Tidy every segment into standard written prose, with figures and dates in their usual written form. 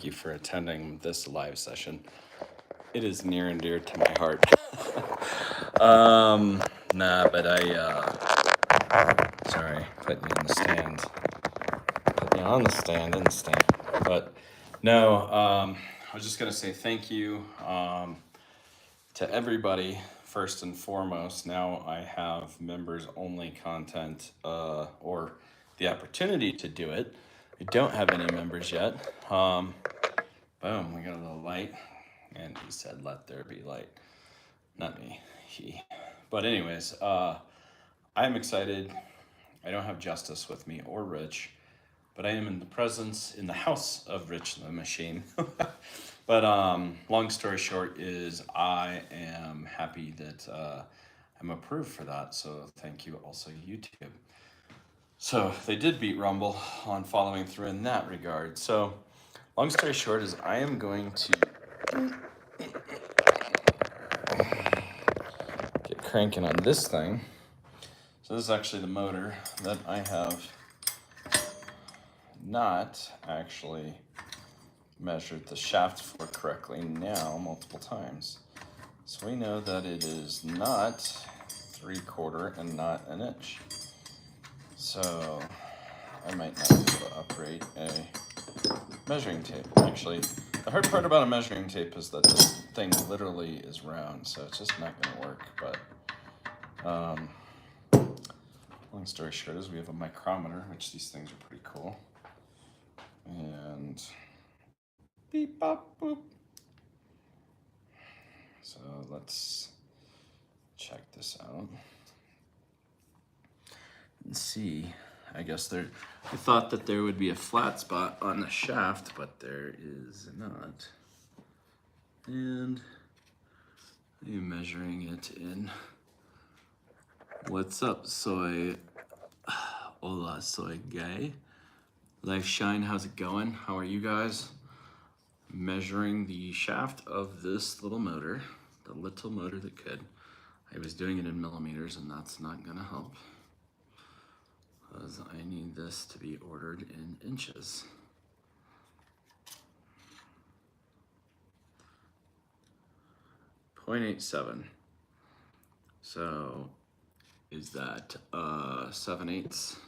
thank you for attending this live session. It is near and dear to my heart. But sorry, put me on the stand. Put me on the stand, in the stand. But no, I was just gonna say thank you to everybody. First and foremost, now I have members only content, or the opportunity to do it. I don't have any members yet. Boom, we got a little light. And he said, let there be light. Not me, he. But anyways, I'm excited. I don't have Justice with me or Rich, but I am in the presence, in the house of Rich the Machine. But long story short is I am happy that I'm approved for that. So thank you also YouTube. So they did beat Rumble on following through in that regard. So long story short is I am going to get cranking on this thing. So this is actually the motor that I have not actually measured the shaft for correctly now multiple times. So we know that it is not 3/4 and not an inch. So I might not be able to operate a measuring tape. Actually, the hard part about a measuring tape is that this thing literally is round, so it's just not gonna work. But long story short is we have a micrometer, which these things are pretty cool. And beep, bop, boop. So let's check this out and see. I guess I thought that there would be a flat spot on the shaft, but there is not. And I'm measuring it in. What's up, soy? Hola, soy guy. Life Shine, how's it going? How are you guys? Measuring the shaft of this little motor, the little motor that could. I was doing it in millimeters, and that's not gonna help, because I need this to be ordered in inches. .87. So is that 7/8?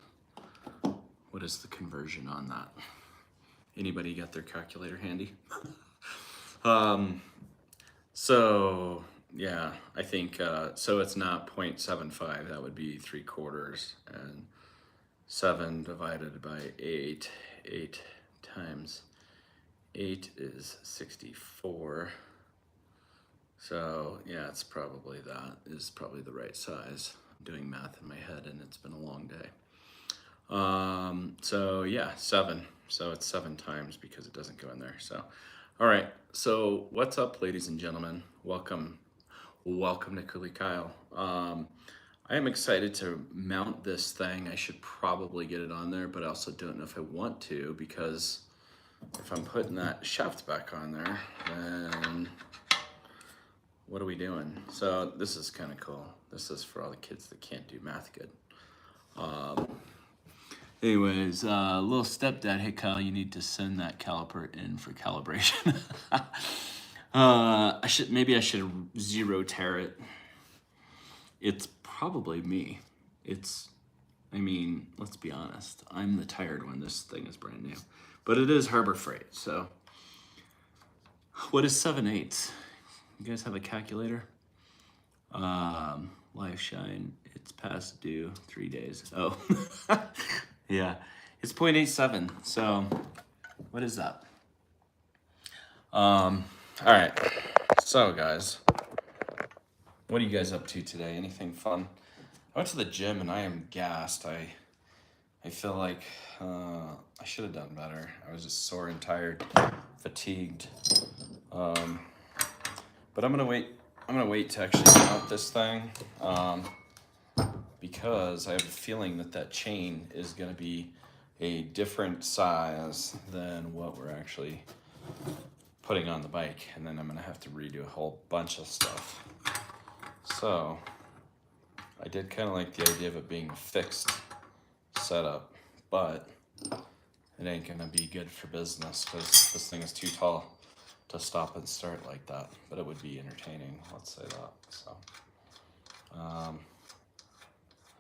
What is the conversion on that? Anybody got their calculator handy? So yeah, I think, so it's not 0.75, that would be 3/4, and 7 divided by 8 times 8 is 64. So yeah, it's probably that is probably the right size. I'm doing math in my head and it's been a long day. So yeah, 7. So it's 7 times because it doesn't go in there. So, all right. So what's up, ladies and gentlemen? Welcome to Cooley Kyle. I am excited to mount this thing. I should probably get it on there, but I also don't know if I want to, because if I'm putting that shaft back on there, then what are we doing? So this is kind of cool. This is for all the kids that can't do math good. Anyways, little stepdad, hey Kyle, you need to send that caliper in for calibration. Maybe I should zero tear it. It's probably me. I mean, let's be honest. I'm the tired one. This thing is brand new, but it is Harbor Freight. So what is 7/8? You guys have a calculator? Life Shine, it's past due 3 days. Oh, yeah, it's 0.87. So what is that? All right. So guys, what are you guys up to today? Anything fun? I went to the gym and I am gassed. I feel like I should have done better. I was just sore and tired, fatigued. But I'm gonna wait to actually mount this thing, because I have a feeling that chain is gonna be a different size than what we're actually putting on the bike, and then I'm gonna have to redo a whole bunch of stuff. So I did kind of like the idea of it being a fixed setup, but it ain't gonna be good for business because this thing is too tall to stop and start like that. But it would be entertaining, let's say that. So, all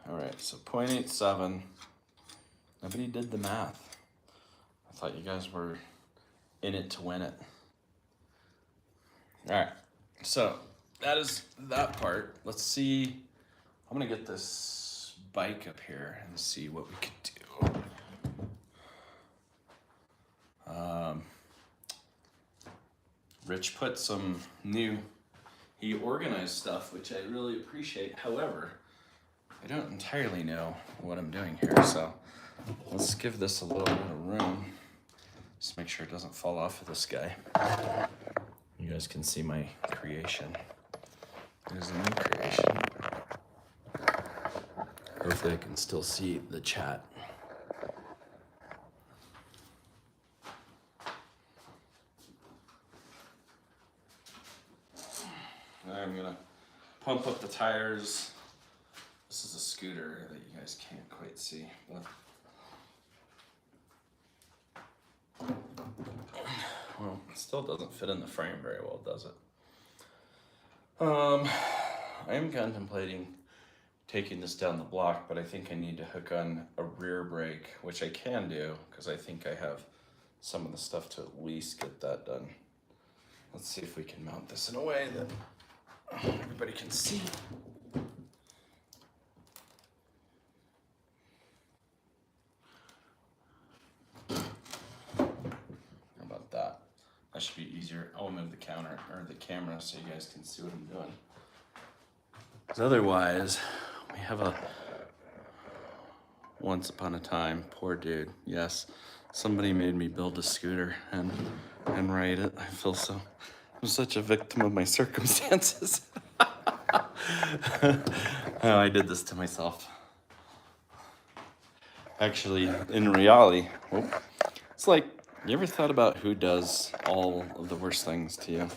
right, so 0.87. Nobody did the math. I thought you guys were in it to win it. All right, so that is that part. Let's see. I'm gonna get this bike up here and see what we can do. Rich put some new, he organized stuff, which I really appreciate. However, I don't entirely know what I'm doing here, so let's give this a little bit of room. Just make sure it doesn't fall off of this guy. You guys can see my creation. There's a new creation. Hopefully I can still see the chat. I'm gonna pump up the tires. This is a scooter that you guys can't quite see, but well, it still doesn't fit in the frame very well, does it? I am contemplating taking this down the block, but I think I need to hook on a rear brake, which I can do because I think I have some of the stuff to at least get that done. Let's see if we can mount this in a way that everybody can see. How about that? That should be easier. I'll move the counter or the camera so you guys can see what I'm doing. Because otherwise, we have a once upon a time, poor dude. Yes, somebody made me build a scooter and ride it. I feel so. I'm such a victim of my circumstances. Oh, I did this to myself. Actually, in reality, it's like, you ever thought about who does all of the worst things to you?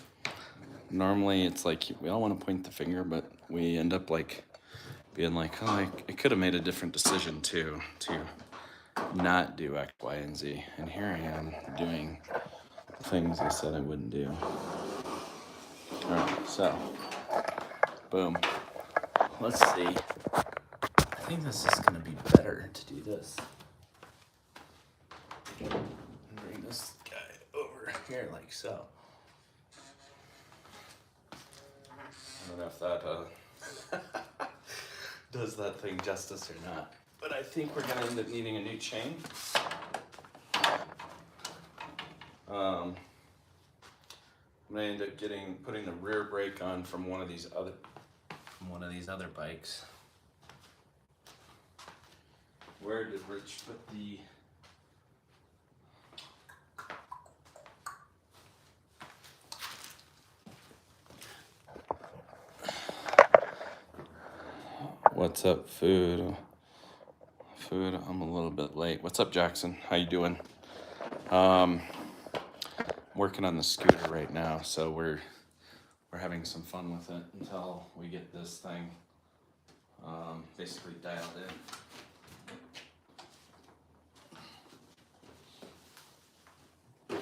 Normally, it's like we all want to point the finger, but we end up like being like, oh, I could have made a different decision to not do X, Y, and Z. And here I am doing things I said I wouldn't do. All right, so, boom. Let's see. I think this is gonna be better to do this. Bring this guy over here like so. I don't know if that does that thing justice or not, but I think we're gonna end up needing a new chain. I'm gonna end up putting the rear brake on from one of these other bikes. Where did Rich put the? What's up, food? Food, I'm a little bit late. What's up, Jackson? How you doing? Working on the scooter right now, so we're having some fun with it until we get this thing basically dialed in.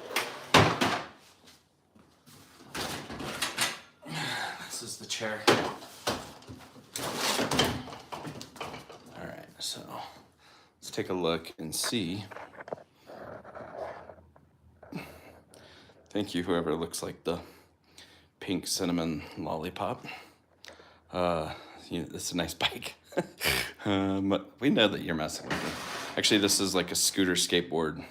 This is the chair. All right, so let's take a look and see. Thank you, whoever looks like the pink cinnamon lollipop. It's a nice bike. But we know that you're messing with it. Actually, this is like a scooter skateboard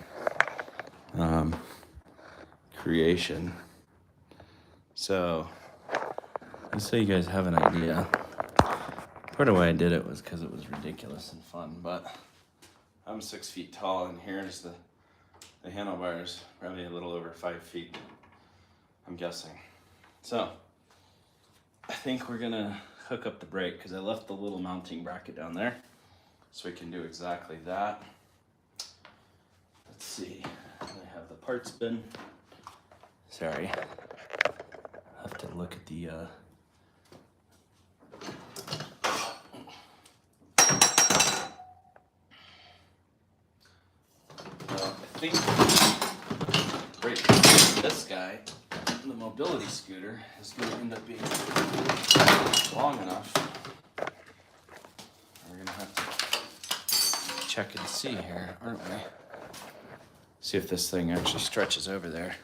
creation. So, just so you guys have an idea. Part of why I did it was because it was ridiculous and fun, but I'm 6 feet tall, and here's the handlebars, probably a little over 5 feet, I'm guessing. So, I think we're gonna hook up the brake because I left the little mounting bracket down there, so we can do exactly that. Let's see, I have the parts bin. Sorry, I have to look at the I think this guy, the mobility scooter, is going to end up being long enough. We're going to have to check and see here, aren't we? See if this thing actually stretches over there.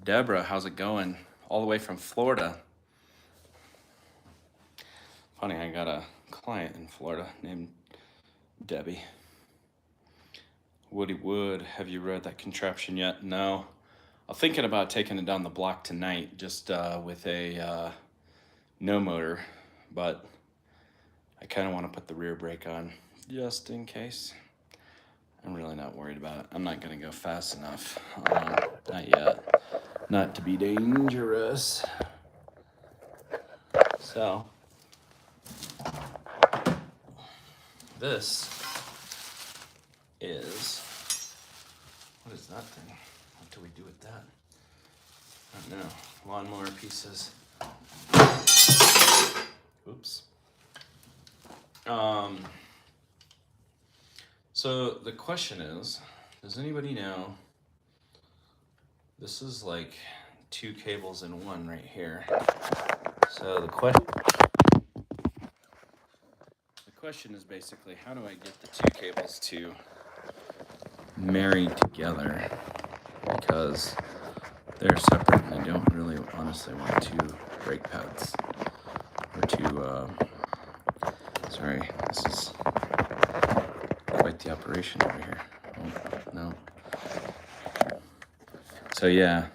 Deborah, how's it going? All the way from Florida. Funny, I got a client in Florida named Debbie. Woody Wood, have you read that contraption yet? No. I'm thinking about taking it down the block tonight, just with a no motor, but I kind of want to put the rear brake on just in case. I'm really not worried about it. I'm not going to go fast enough. Not yet. Not to be dangerous. So, this is, what is that thing? What do we do with that? I don't know. Lawnmower pieces. Oops. So the question is, does anybody know, this is like 2 cables in one right here. So the question is basically, how do I get the 2 cables to marry together? Because they're separate and I don't really honestly want 2 brake pads. Or 2, sorry, this is quite the operation over here. Oh, no. So yeah,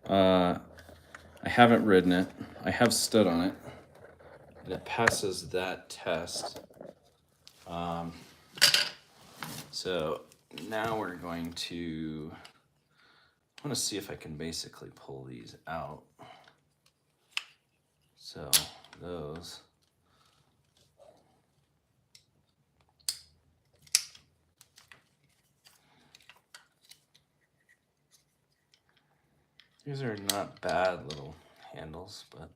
I haven't ridden it. I have stood on it, and it passes that test. So now we're going to, I want to see if I can basically pull these out. So those. These are not bad little handles, but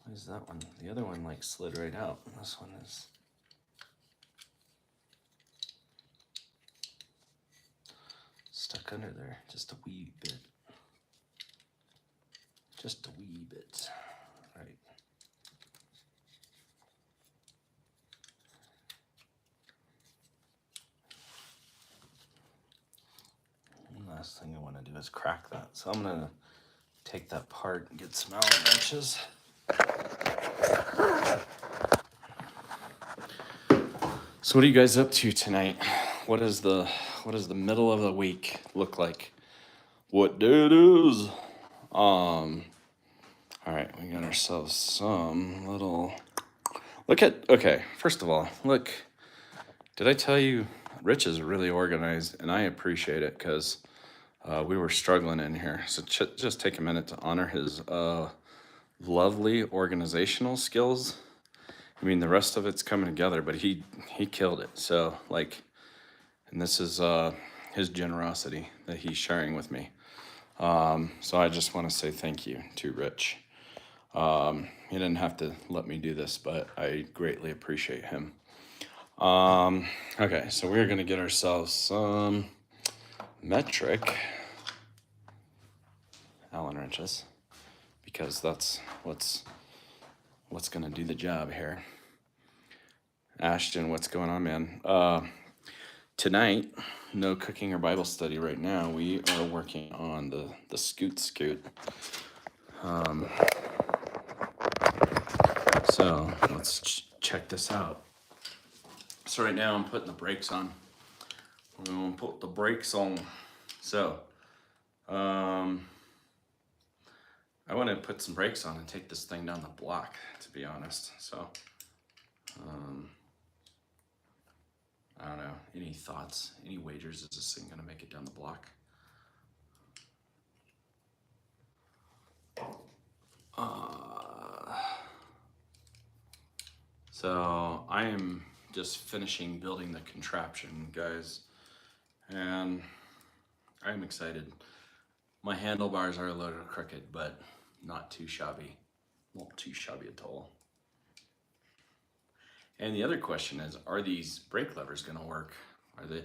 what is that one? The other one like slid right out. This one is stuck under there just a wee bit. Just a wee bit, right? One last thing I want to do is crack that. So I'm gonna take that part and get some Allen wrenches. So what are you guys up to tonight? What does the middle of the week look like? What day it is? All right, we got ourselves some little. Okay, first of all, look. Did I tell you, Rich is really organized, and I appreciate it because we were struggling in here. So just take a minute to honor his lovely organizational skills. I mean, the rest of it's coming together, but he killed it. So like, and this is his generosity that he's sharing with me. So I just want to say thank you to Rich. He didn't have to let me do this, but I greatly appreciate him. Okay, so we're gonna get ourselves some metric Allen wrenches because that's what's gonna do the job here. Ashton, what's going on, man? Tonight, no cooking or Bible study right now. We are working on the scoot. So let's check this out. So right now I'm putting the brakes on. I'm gonna put the brakes on. So, I want to put some brakes on and take this thing down the block, to be honest. So, I don't know. Any thoughts? Any wagers? Is this thing gonna make it down the block? So I am just finishing building the contraption, guys, and I'm excited. My handlebars are a little crooked, but not too shabby. Not too shabby at all. And the other question is, are these brake levers going to work? Are the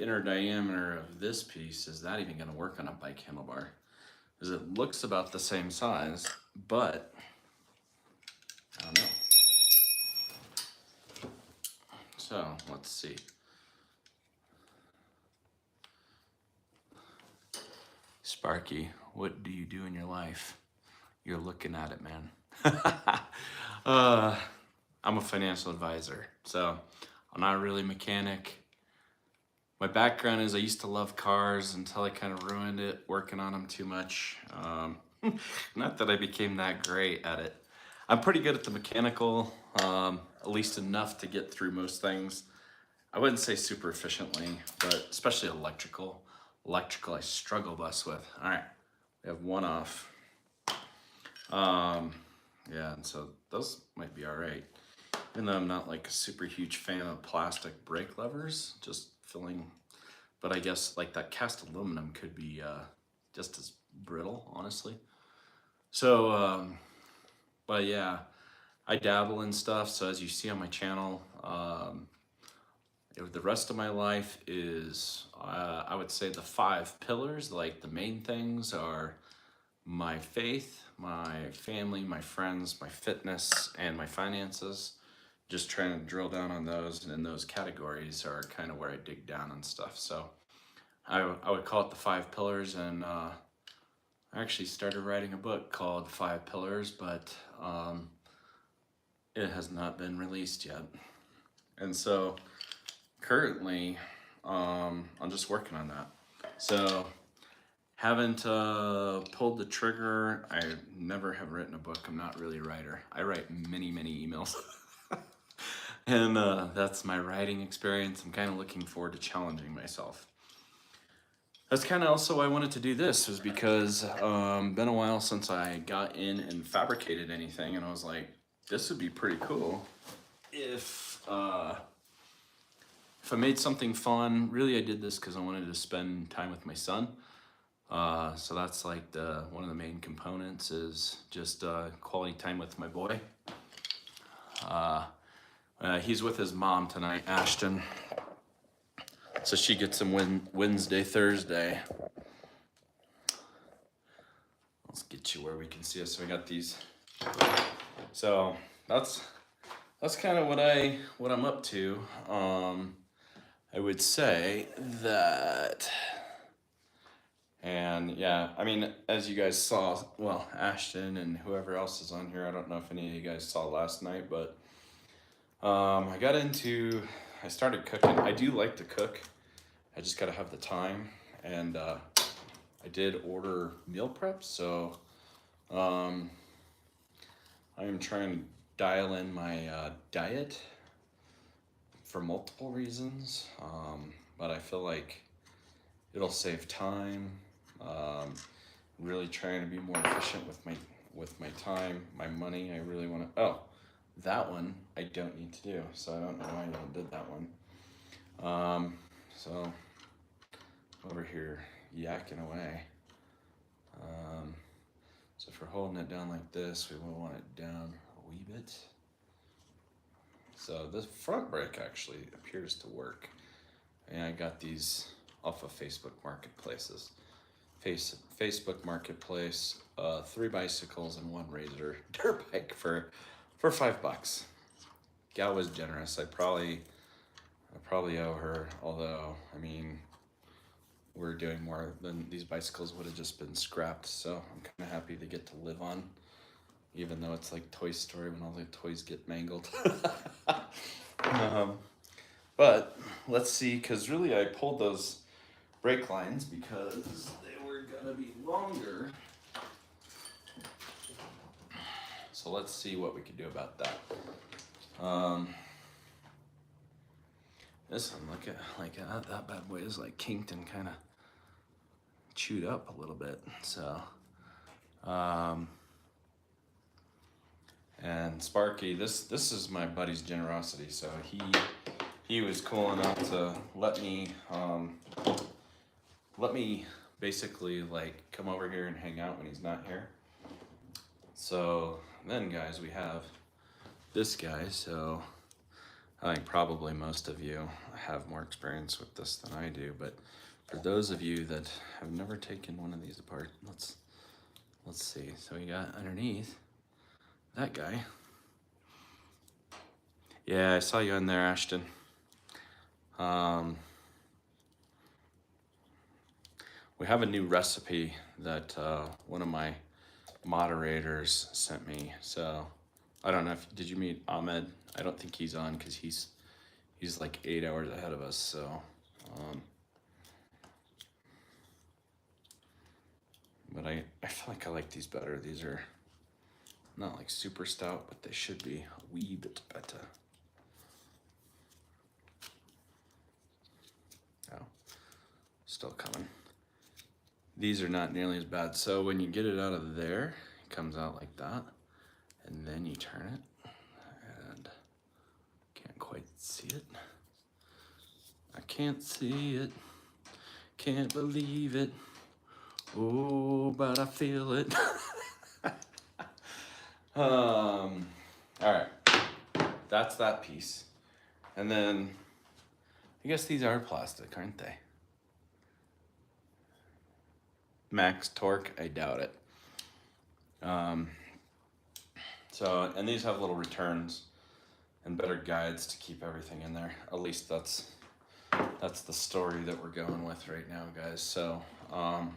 inner diameter of this piece, is that even going to work on a bike handlebar? Because it looks about the same size, but I don't know. So let's see. Sparky, what do you do in your life? You're looking at it, man. I'm a financial advisor, so I'm not really a mechanic. My background is I used to love cars until I kind of ruined it working on them too much. Not that I became that great at it. I'm pretty good at the mechanical, at least enough to get through most things. I wouldn't say super efficiently, but especially electrical. Electrical I struggle bus with. All right, we have one off. Yeah, and so those might be all right. Even though I'm not like a super huge fan of plastic brake levers, just filling, but I guess like that cast aluminum could be just as brittle, honestly. So, but yeah, I dabble in stuff. So as you see on my channel, the rest of my life is, I would say the 5 pillars, like the main things are my faith, my family, my friends, my fitness, and my finances. Just trying to drill down on those, and in those categories are kind of where I dig down and stuff. So I would call it the 5 pillars, and I actually started writing a book called 5 Pillars, but it has not been released yet. And so currently, I'm just working on that. So haven't pulled the trigger. I never have written a book. I'm not really a writer. I write many emails. And that's my writing experience. I'm kind of looking forward to challenging myself. That's kind of also why I wanted to do this, was because been a while since I got in and fabricated anything, and I was like, this would be pretty cool if I made something fun. Really, I did this because I wanted to spend time with my son. So that's like one of the main components is just quality time with my boy. He's with his mom tonight, Ashton. So she gets him Wednesday, Thursday. Let's get you where we can see us. So we got these. So that's kind of what I'm up to. I would say that, and yeah, I mean, as you guys saw, well, Ashton and whoever else is on here, I don't know if any of you guys saw last night, but I started cooking. I do like to cook. I just gotta have the time, and I did order meal prep, so I am trying to dial in my diet for multiple reasons, but I feel like it'll save time. Really trying to be more efficient with my time, my money. I really want to. Oh, that one I don't need to do, so I don't know why I did that one. So over here yakking away. So if we're holding it down like this, we will want it down a wee bit. So this front brake actually appears to work. And I got these off of Facebook Marketplaces. Facebook Marketplace, 3 bicycles and 1 Razor dirt bike for $5. Gal was generous. I probably owe her, although I mean, we're doing more than these bicycles would have just been scrapped. So I'm kind of happy to get to live on, even though it's like Toy Story when all the toys get mangled. But let's see, because really I pulled those brake lines because they were gonna be longer. So let's see what we can do about that. This one, look at that bad boy is like kinked and kind of chewed up a little bit. So, and Sparky, this is my buddy's generosity. So he was cool enough to let me basically like come over here and hang out when he's not here. So then guys, we have this guy. So I think probably most of you have more experience with this than I do, but for those of you that have never taken one of these apart, let's see. So we got underneath that guy. Yeah, I saw you in there, Ashton. We have a new recipe that one of my moderators sent me. So I don't know if did you meet Ahmed? I don't think he's on because he's like 8 hours ahead of us. So, but I feel like I like these better. These are not like super stout, but they should be a wee bit better. Oh, still coming. These are not nearly as bad. So when you get it out of there, it comes out like that, and then you turn it, and can't quite see it. I can't see it, can't believe it. Oh, but I feel it. All right, that's that piece. And then, I guess these are plastic, aren't they? Max torque, I doubt it. So, and these have little returns and better guides to keep everything in there. At least that's the story that we're going with right now, guys. So, I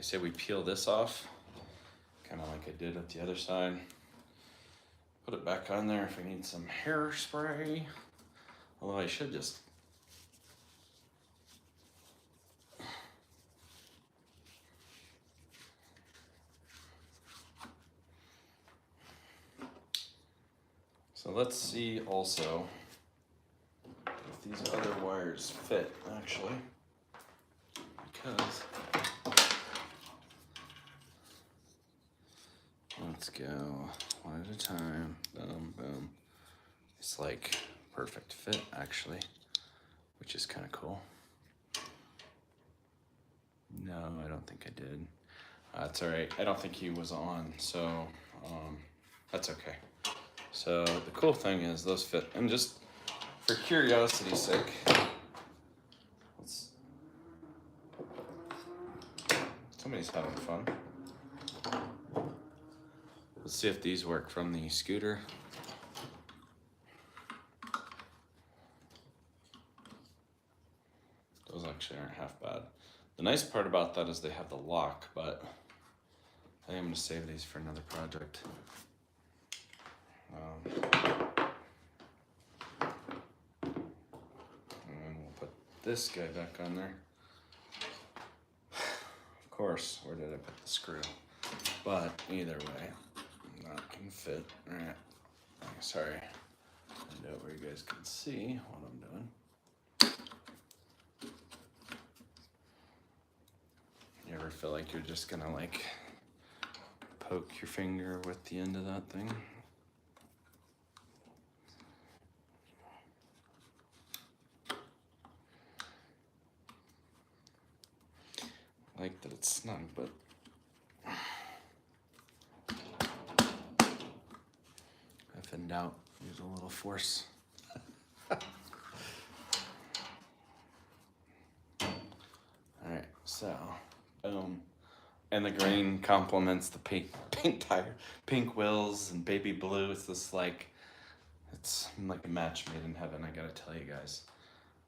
say we peel this off, kind of like I did at the other side. Put it back on there if we need some hairspray. Although I should just so let's see also if these other wires fit actually, because let's go one at a time. Boom, boom. It's like perfect fit actually, which is kind of cool. No, I don't think I did. That's all right. I don't think he was on, so that's okay. So the cool thing is those fit, and just for curiosity's sake, somebody's having fun. Let's see if these work from the scooter. Those actually aren't half bad. The nice part about that is they have the lock, but I am gonna save these for another project. And we'll put this guy back on there. Of course, where did I put the screw? But either way, that can fit. All right. Sorry. I know where you guys can see what I'm doing. You ever feel like you're just gonna like poke your finger with the end of that thing? I like that it's snug, but if in doubt, use a little force. All right, so boom. And the green complements the pink tire, pink wheels and baby blue. It's this like, it's like a match made in heaven, I gotta tell you guys.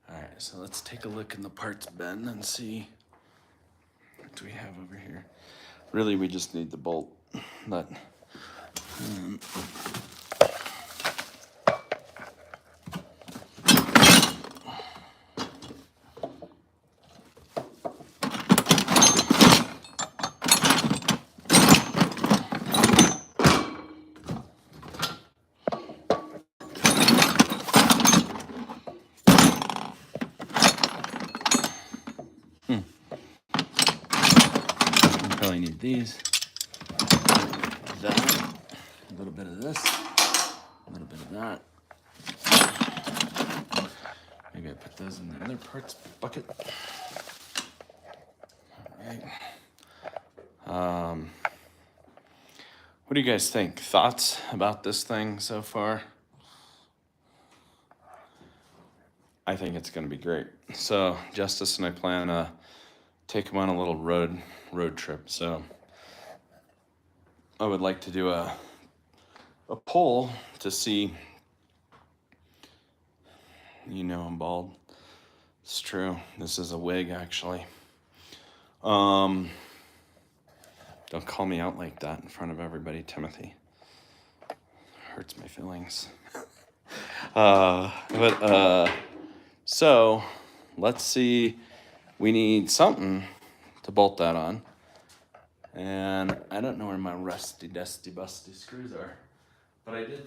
All right, so let's take a look in the parts bin and see what do we have over here. Really, we just need the bolt. But probably need these, that, a little bit of this, a little bit of that. Maybe I put those in the other parts bucket. All right. What do you guys think? Thoughts about this thing so far? I think it's going to be great. So Justice and I plan to take him on a little road trip. So I would like to do a poll to see. You know I'm bald. It's true. This is a wig, actually. Don't call me out like that in front of everybody, Timothy. Hurts my feelings. So let's see. We need something to bolt that on. And I don't know where my rusty, dusty, busty screws are. But I did,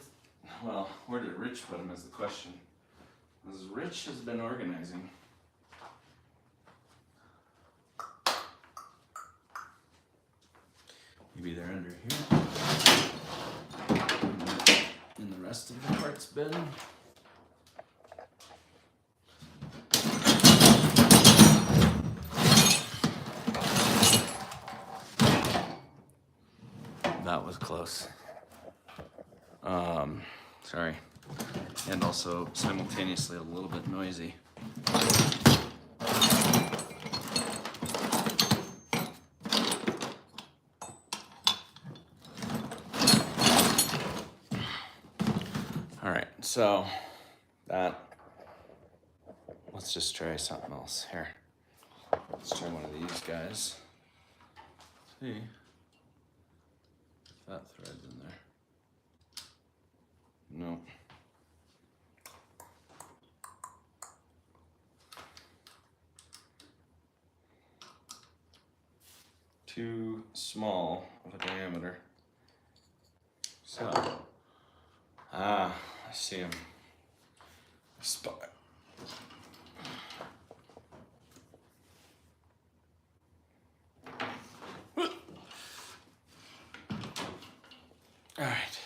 well, where did Rich put them is the question. Because Rich has been organizing. Maybe they're under here. In the rest of the parts bin. That was close. Sorry. And also simultaneously a little bit noisy. All right, so that, let's just try something else here. Let's try one of these guys. See if that thread's in there. No. Too small of a diameter. So, I see him. Spot. All right.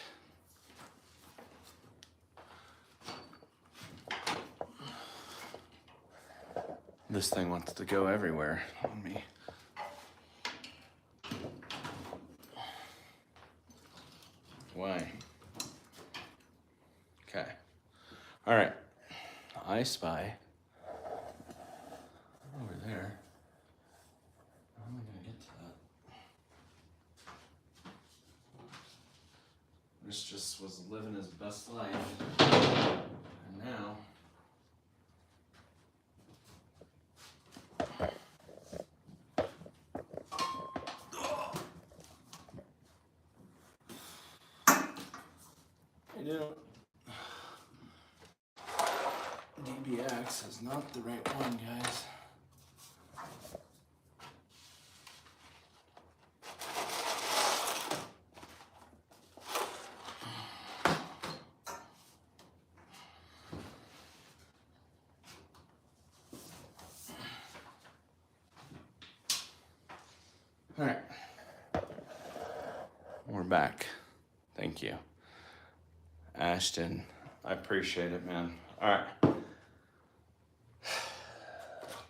This thing wants to go everywhere on me. Why? Okay. All right. I spy over there. How am I going to get to that? This just was living his best life. And now... You know, DBX is not the right one, guys. All right. We're back. Thank you. Ashton, I appreciate it, man. All right.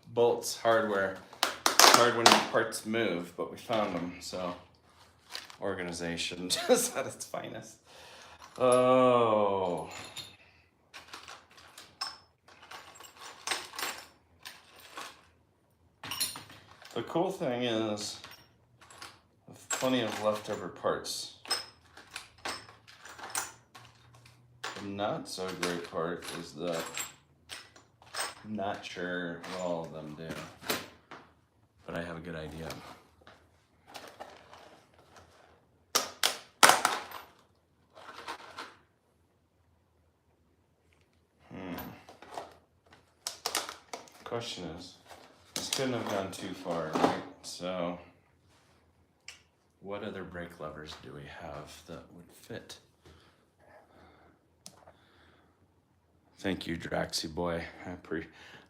Bolts, hardware. It's hard when parts move, but we found them, so organization just at its finest. Oh. The cool thing is, with plenty of leftover parts. The not so great part is that I'm not sure what all of them do, but I have a good idea. Question is, this couldn't have gone too far, right? So, what other brake levers do we have that would fit? Thank you, Draxy boy. At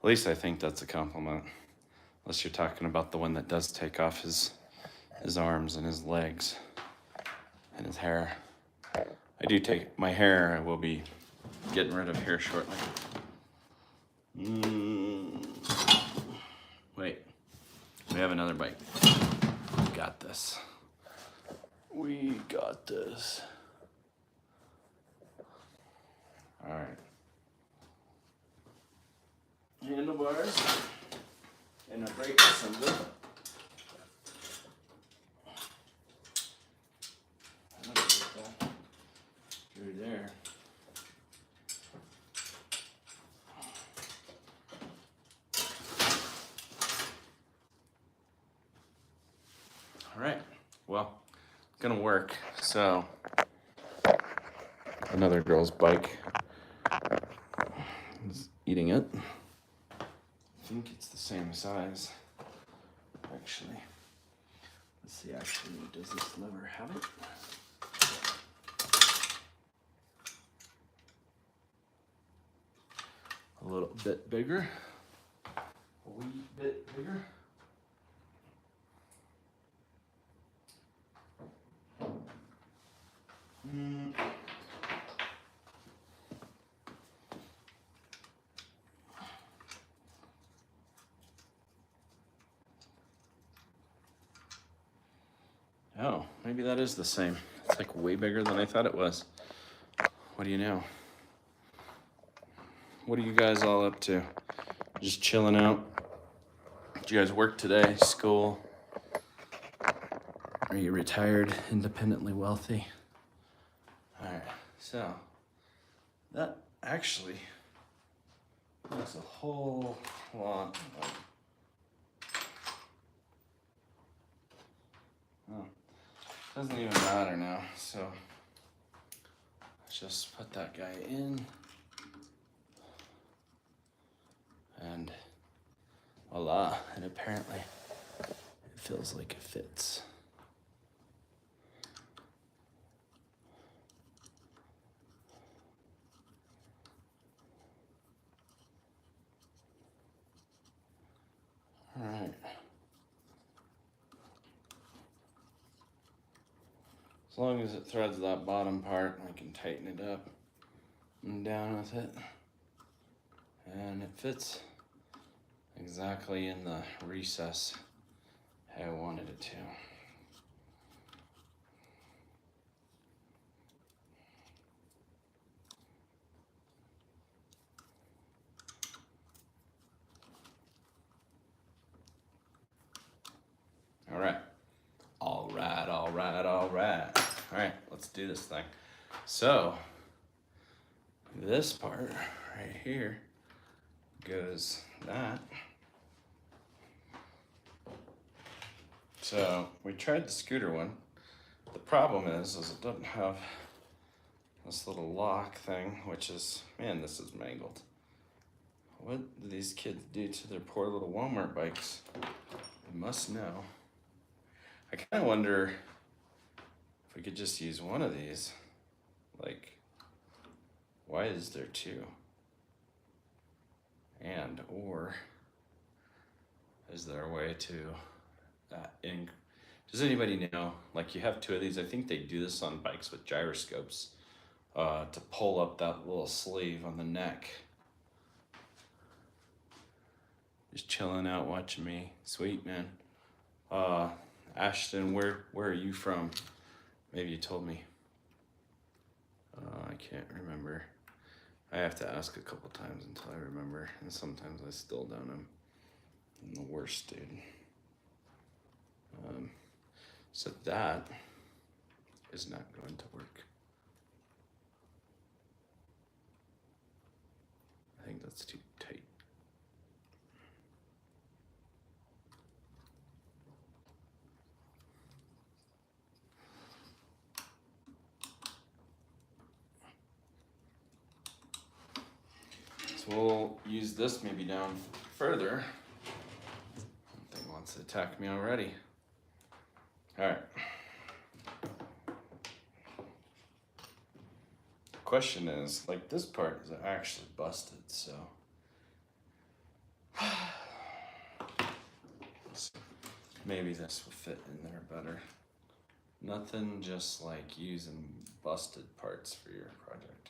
least I think that's a compliment. Unless you're talking about the one that does take off his arms and his legs and his hair. I do take my hair. I will be getting rid of here shortly. Wait, we have another bike. We got this. We got this. All right. handlebars and a brake assembly. I don't know what that through there. All right, well, it's gonna work. So another girl's bike is eating it. I think it's the same size, actually. Let's see, actually, does this lever have it? A little bit bigger, a wee bit bigger. Oh, maybe that is the same. It's like way bigger than I thought it was. What do you know? What are you guys all up to? Just chilling out? Did you guys work today? School? Are you retired, independently wealthy? All right, so that actually looks a whole lot like, oh, doesn't even matter now. So let's just put that guy in and voila, and apparently it feels like it fits. All right. As long as it threads that bottom part, I can tighten it up and down with it. And it fits exactly in the recess how I wanted it to. All right. All right, all right, all right. All right, let's do this thing. So, this part right here goes that. So, we tried the scooter one. The problem is it doesn't have this little lock thing, which is, man, this is mangled. What do these kids do to their poor little Walmart bikes? They must know. I kind of wonder if we could just use one of these. Like, why is there two? And, or, is there a way to, does anybody know, like you have two of these, I think they do this on bikes with gyroscopes, to pull up that little sleeve on the neck. Just chilling out watching me. Sweet, man. Ashton, where are you from? Maybe you told me. I can't remember. I have to ask a couple times until I remember, and sometimes I still don't. I'm the worst, dude. So that is not going to work. I think that's too tight. So we'll use this maybe down further. Something wants to attack me already. All right. The question is, like, this part is actually busted, so. Maybe this will fit in there better. Nothing just like using busted parts for your project.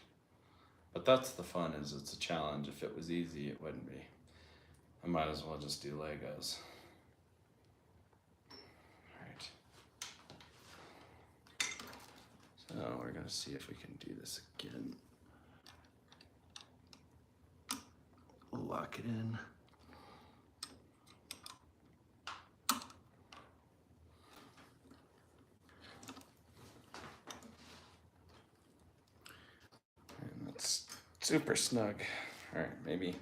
But that's the fun, is it's a challenge. If it was easy, it wouldn't be. I might as well just do Legos. Alright. So we're gonna see if we can do this again. Lock it in. super snug. All right, maybe.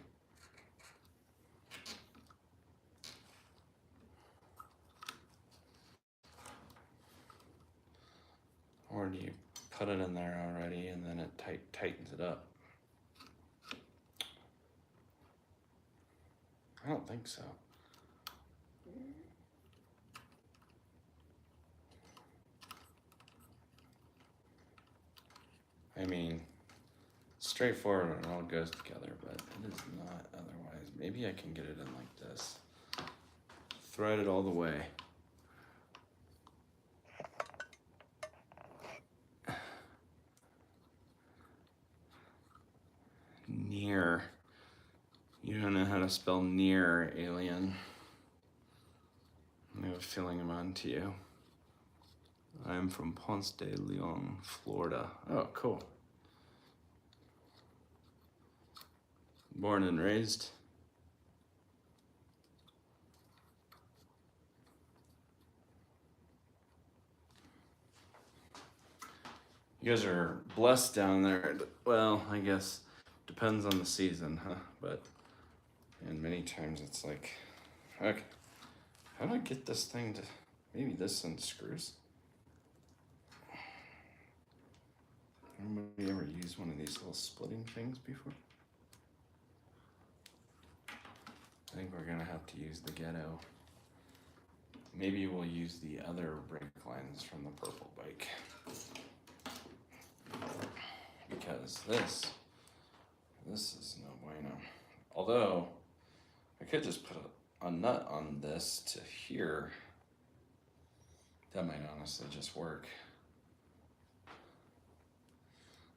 Or do you put it in there already and then it tightens it up? I don't think so. I mean, straightforward and it all goes together, but it is not otherwise. Maybe I can get it in like this. Thread it all the way. Near. You don't know how to spell near, alien. I have a feeling I'm on to you. I'm from Ponce de Leon, Florida. Oh, cool. Born and raised. You guys are blessed down there. Well, I guess depends on the season, huh? But, and many times it's like, okay, how do I get this thing to, maybe this unscrews? Anybody ever used one of these little splitting things before? I think we're gonna have to use the ghetto. Maybe we'll use the other brake lines from the purple bike. Because this is no bueno. Although, I could just put a nut on this to here. That might honestly just work.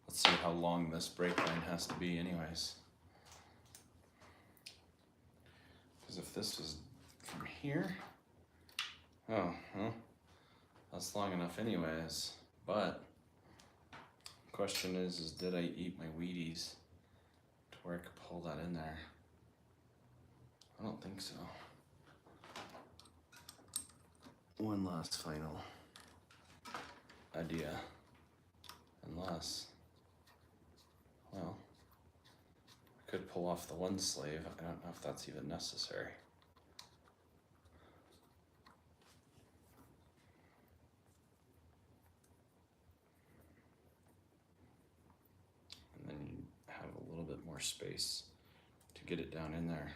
Let's see how long this brake line has to be anyways. Because if this was from here, oh, well, that's long enough anyways. But the question is did I eat my Wheaties to where I could pull that in there? I don't think so. One last final idea. Unless, well, I could pull off the one sleeve. I don't know if that's even necessary. And then you have a little bit more space to get it down in there.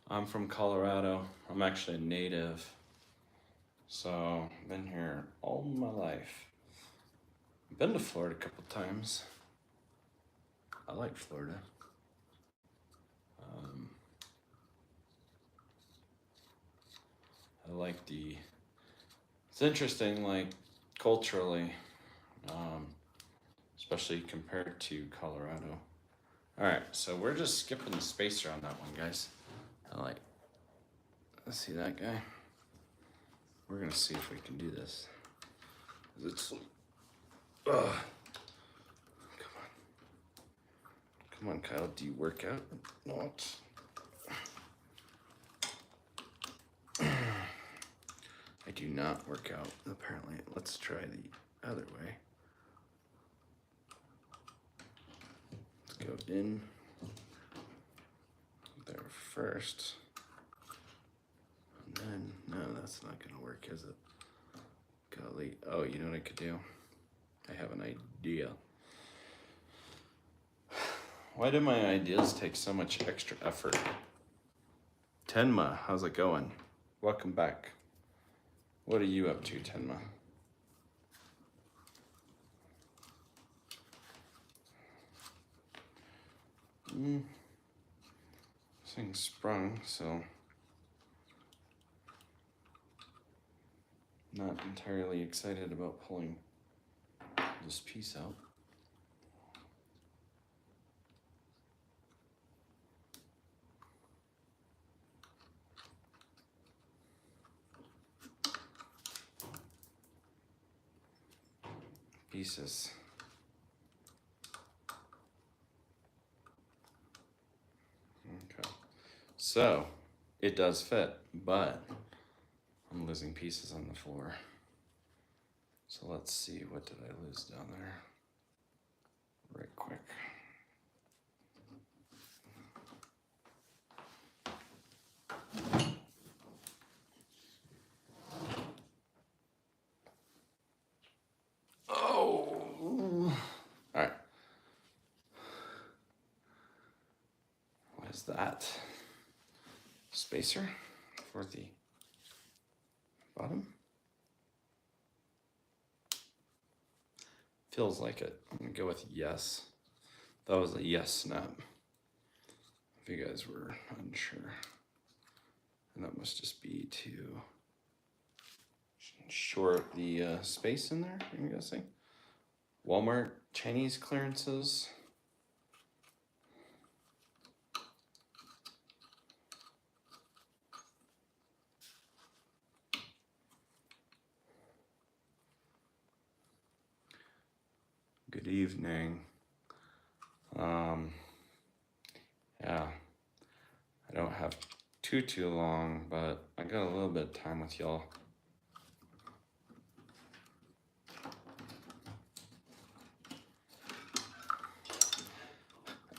I'm from Colorado. I'm actually a native. So I've been here all my life. I've been to Florida a couple times. I like Florida. I like it's interesting, like culturally, especially compared to Colorado. All right, so we're just skipping the spacer on that one, guys. Let's see that guy. We're gonna see if we can do this. It's, come on, Kyle. Do you work out? Not. I do not work out, apparently. Let's try the other way. Let's go in there first. And then, no, that's not gonna work, is it? Golly. Oh, you know what I could do? I have an idea. Why do my ideas take so much extra effort? Tenma, how's it going? Welcome back. What are you up to, Tenma? This thing sprung, so not entirely excited about pulling this piece out. Pieces. Okay. So it does fit, but I'm losing pieces on the floor. So let's see, what did I lose down there? Right quick. Oh, all right. What is that? Spacer for the bottom? Feels like it. I'm gonna go with yes. That was a yes snap. If you guys were unsure. And that must just be to short the space in there, I'm guessing. Walmart Chinese clearances. Good evening. Yeah, I don't have too long, but I got a little bit of time with y'all.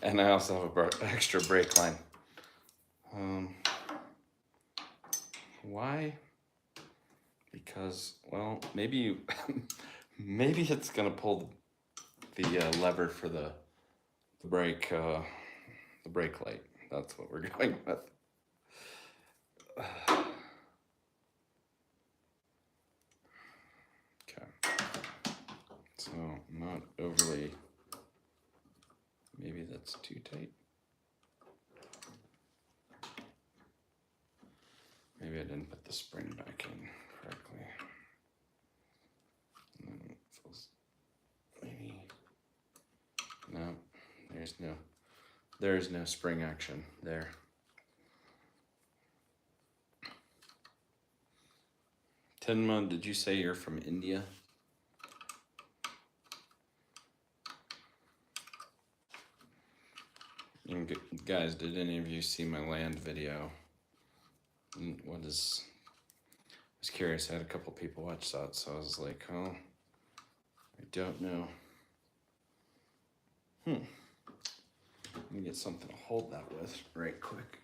And I also have an extra brake line. Why? Because, well, maybe maybe it's gonna pull the lever for the brake light. That's what we're going with. Okay. So not overly. Maybe that's too tight. Maybe I didn't put the spring back in correctly. It feels maybe. No, there's no spring action there. Tenma, did you say you're from India? And guys, did any of you see my land video? I was curious. I had a couple people watch that, so I was like, oh, I don't know. Let me get something to hold that with right quick.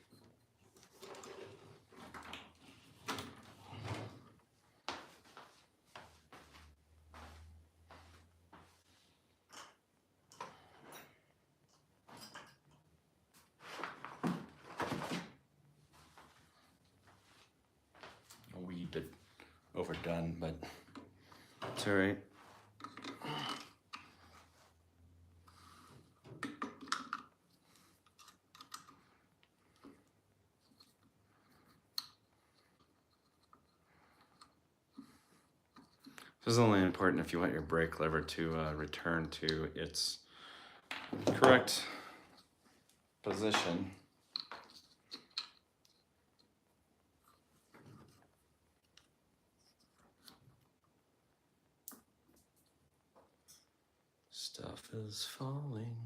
A wee bit overdone, but it's all right. This is only important if you want your brake lever to return to its correct position. Stuff is falling.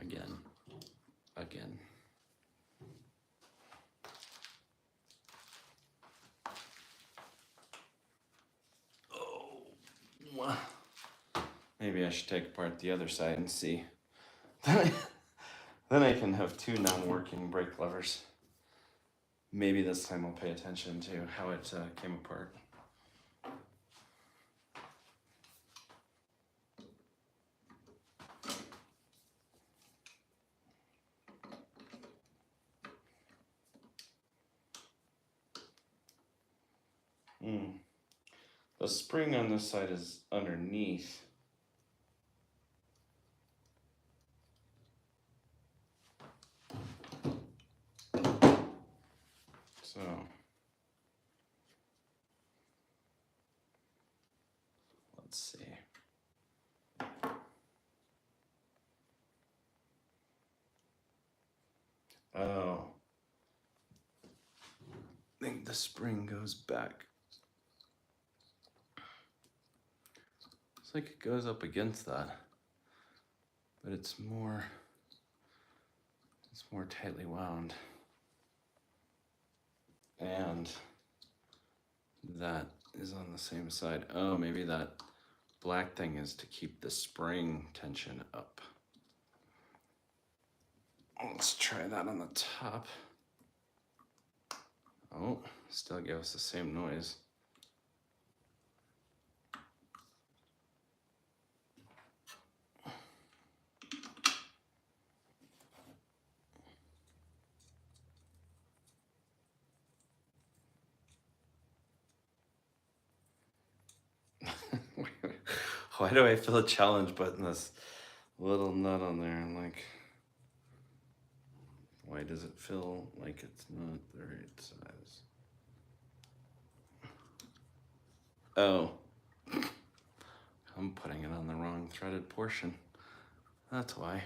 Again. Oh. Maybe I should take apart the other side and see. Then I can have two non-working brake levers. Maybe this time I'll pay attention to how it came apart. The spring on this side is underneath. So let's see. Oh, I think the spring goes back. It's like it goes up against that, but it's more tightly wound. And that is on the same side. Oh, maybe that black thing is to keep the spring tension up. Let's try that on the top. Oh, still gave us the same noise. Why do I feel a challenge putting this little nut on there? I'm like, why does it feel like it's not the right size? Oh, I'm putting it on the wrong threaded portion. That's why.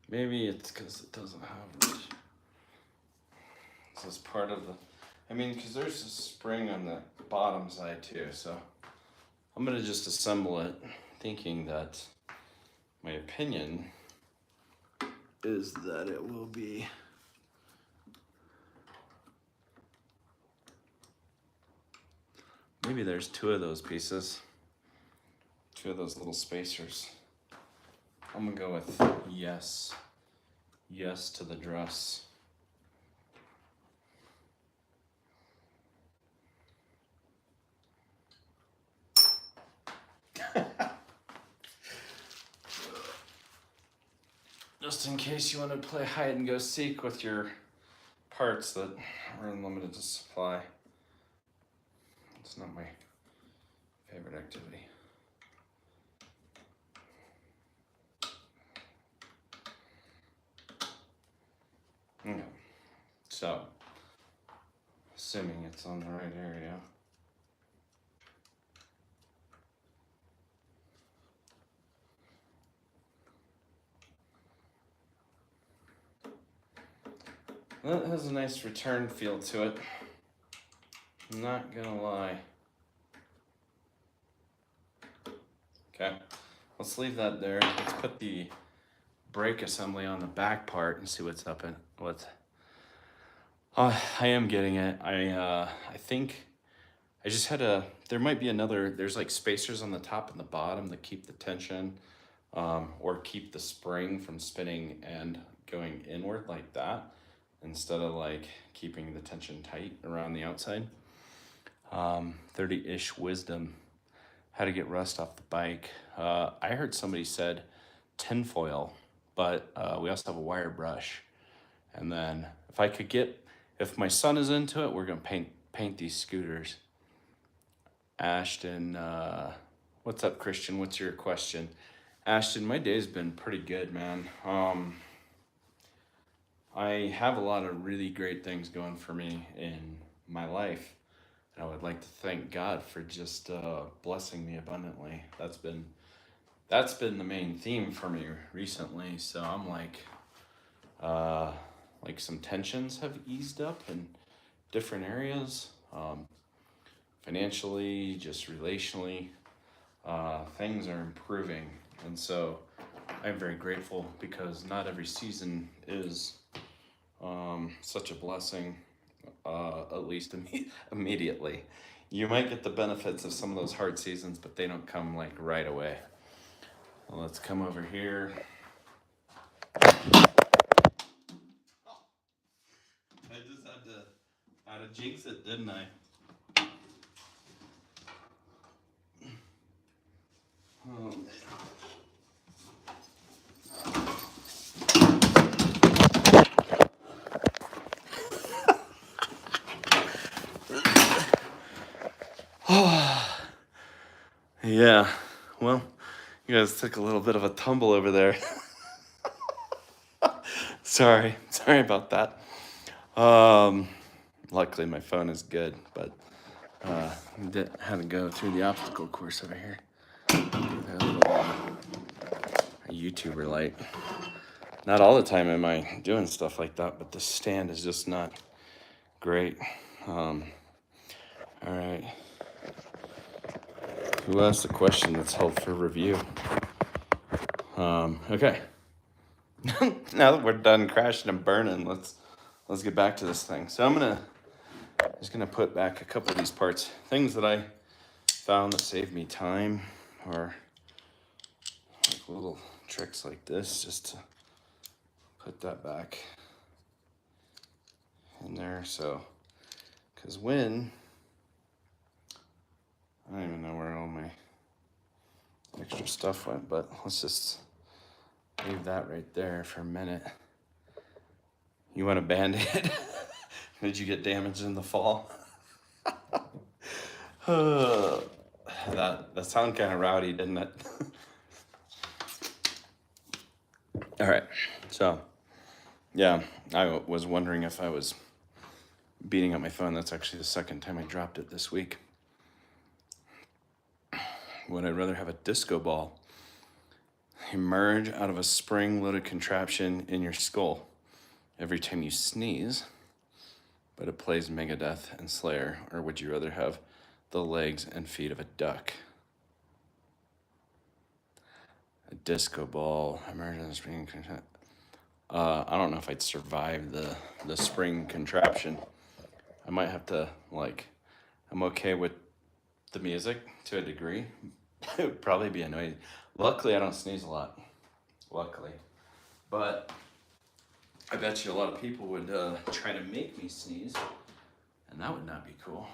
Maybe it's because it doesn't have it. This is part of the, I mean, because there's a spring on the bottom side too, so I'm gonna just assemble it thinking that my opinion is that it will be maybe there's two of those pieces, two of those little spacers. I'm gonna go with yes to the dress. Just in case you want to play hide and go seek with your parts that are in limited supply. It's not my favorite activity. Okay. So, assuming it's on the right area. That has a nice return feel to it. I'm not gonna lie. Okay, let's leave that there. Let's put the brake assembly on the back part and see what's up in what's. I am getting it. I think I just had there might be another, there's like spacers on the top and the bottom that keep the tension or keep the spring from spinning and going inward like that instead of like keeping the tension tight around the outside. 30-ish wisdom, how to get rust off the bike. I heard somebody said tinfoil, but we also have a wire brush. And then if my son is into it, we're gonna paint these scooters. Ashton, what's up, Christian? What's your question? Ashton, my day's been pretty good, man. I have a lot of really great things going for me in my life. And I would like to thank God for just blessing me abundantly. That's been the main theme for me recently. So I'm like some tensions have eased up in different areas. Financially, just relationally, things are improving. And so I'm very grateful because not every season is such a blessing, at least immediately. You might get the benefits of some of those hard seasons, but they don't come like right away. Well, let's come over here. I just had to jinx it, didn't I? Oh, man. Yeah, well, you guys took a little bit of a tumble over there. Sorry about that. Luckily my phone is good, but Had to go through the obstacle course over here. A little a YouTuber light. Not all the time am I doing stuff like that, but the stand is just not great. All right. Who asked a question that's held for review? Okay. Now that we're done crashing and burning, let's get back to this thing. So I'm just gonna put back a couple of these parts, things that I found that saved me time, or like little tricks like this, just to put that back in there. So, because when I don't even know where all my extra stuff went, but let's just leave that right there for a minute. You want a Band-Aid? Did you get damaged in the fall? That sounded kind of rowdy, didn't it? All right, so yeah, I was wondering if I was beating up my phone. That's actually the second time I dropped it this week. Would I rather have a disco ball emerge out of a spring-loaded contraption in your skull every time you sneeze, but it plays Megadeth and Slayer, or would you rather have the legs and feet of a duck? A disco ball emerge out of a spring contraption. I don't know if I'd survive the spring contraption. I might have to, like, I'm okay with the music to a degree. It would probably be annoying. Luckily, I don't sneeze a lot. Luckily. But I bet you a lot of people would try to make me sneeze, and that would not be cool.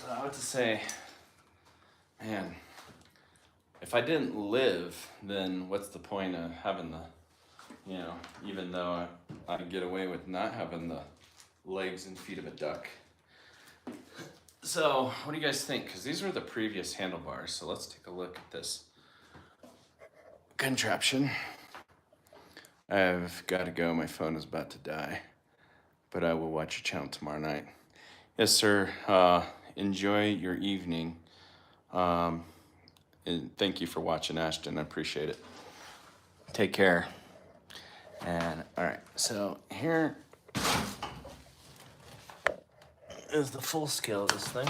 I would say, man, if I didn't live, then what's the point of having the, even though I get away with not having the legs and feet of a duck. So, what do you guys think? Because these were the previous handlebars, so let's take a look at this contraption. I've got to go. My phone is about to die, but I will watch your channel tomorrow night. Yes, sir. Enjoy your evening. And thank you for watching, Ashton. I appreciate it. Take care. And all right, so here is the full scale of this thing.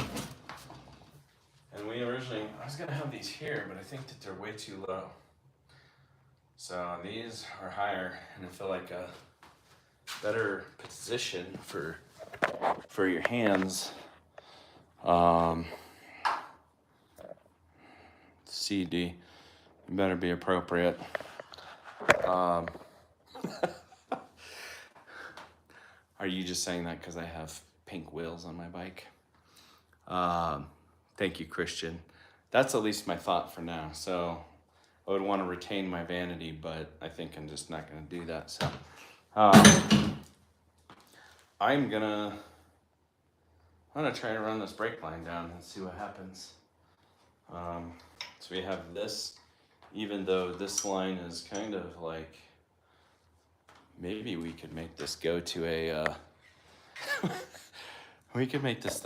And I was gonna have these here, but I think that they're way too low. So these are higher, and I feel like a better position for your hands. CD, you better be appropriate. Are you just saying that because I have pink wheels on my bike? Thank you, Christian. That's at least my thought for now. So I would want to retain my vanity, but I think I'm just not going to do that. So I'm gonna try to run this brake line down and see what happens. So we have this, even though this line is kind of like, maybe we could make this go to a, we could make this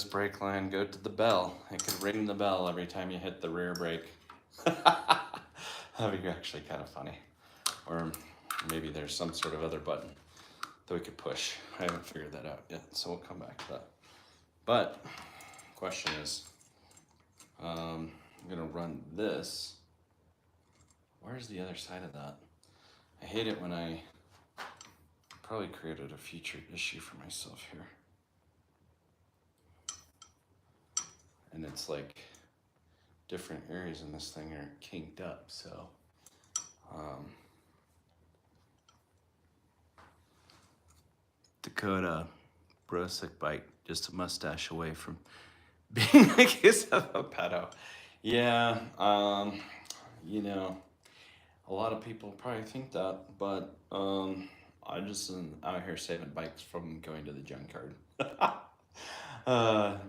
brake line go to the bell. It could ring the bell every time you hit the rear brake. That'd be actually kind of funny. Or maybe there's some sort of other button that we could push. I haven't figured that out yet, so we'll come back to that. But question is, I'm gonna run this. Where's the other side of that? I hate it when I probably created a future issue for myself here. And it's like different areas in this thing are kinked up, so Dakota, Brosick bike, just a mustache away from being accused of a pedo. Yeah, a lot of people probably think that, but I just am out here saving bikes from going to the junkyard.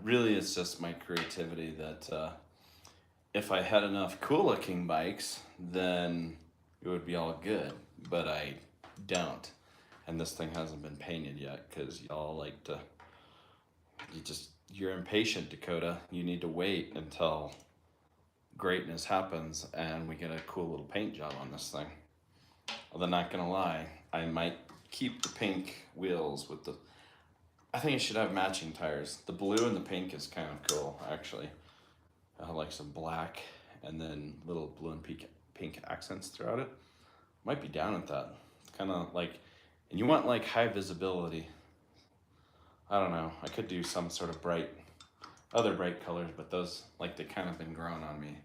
Really, it's just my creativity that if I had enough cool-looking bikes, then it would be all good, but I don't. And this thing hasn't been painted yet because y'all like to, you're impatient, Dakota. You need to wait until greatness happens and we get a cool little paint job on this thing. Although not gonna lie, I might keep the pink wheels with the, I think it should have matching tires. The blue and the pink is kind of cool, actually. I like some black and then little blue and pink accents throughout it. Might be down at that. It's kind of like, and you want like high visibility. I don't know. I could do some sort of other bright colors, but those, like, they kind of been growing on me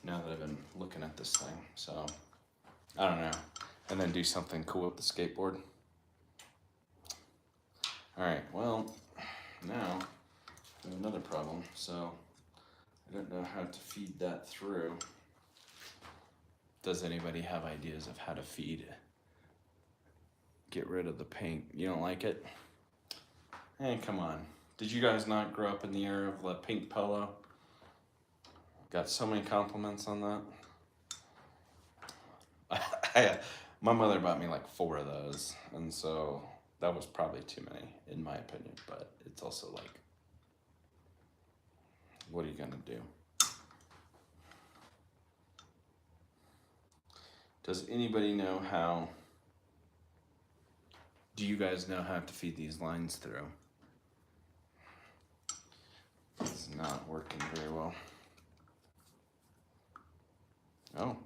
now that I've been looking at this thing. So, I don't know. And then do something cool with the skateboard. All right, well, now I have another problem. So, I don't know how to feed that through. Does anybody have ideas of how to get rid of the paint? You don't like it? Hey, come on. Did you guys not grow up in the era of the pink polo? Got so many compliments on that. My mother bought me like 4 of those, and so that was probably too many, in my opinion, but it's also like, what are you gonna do? Does anybody know how, do you guys know how to feed these lines through? It's not working very well. Oh,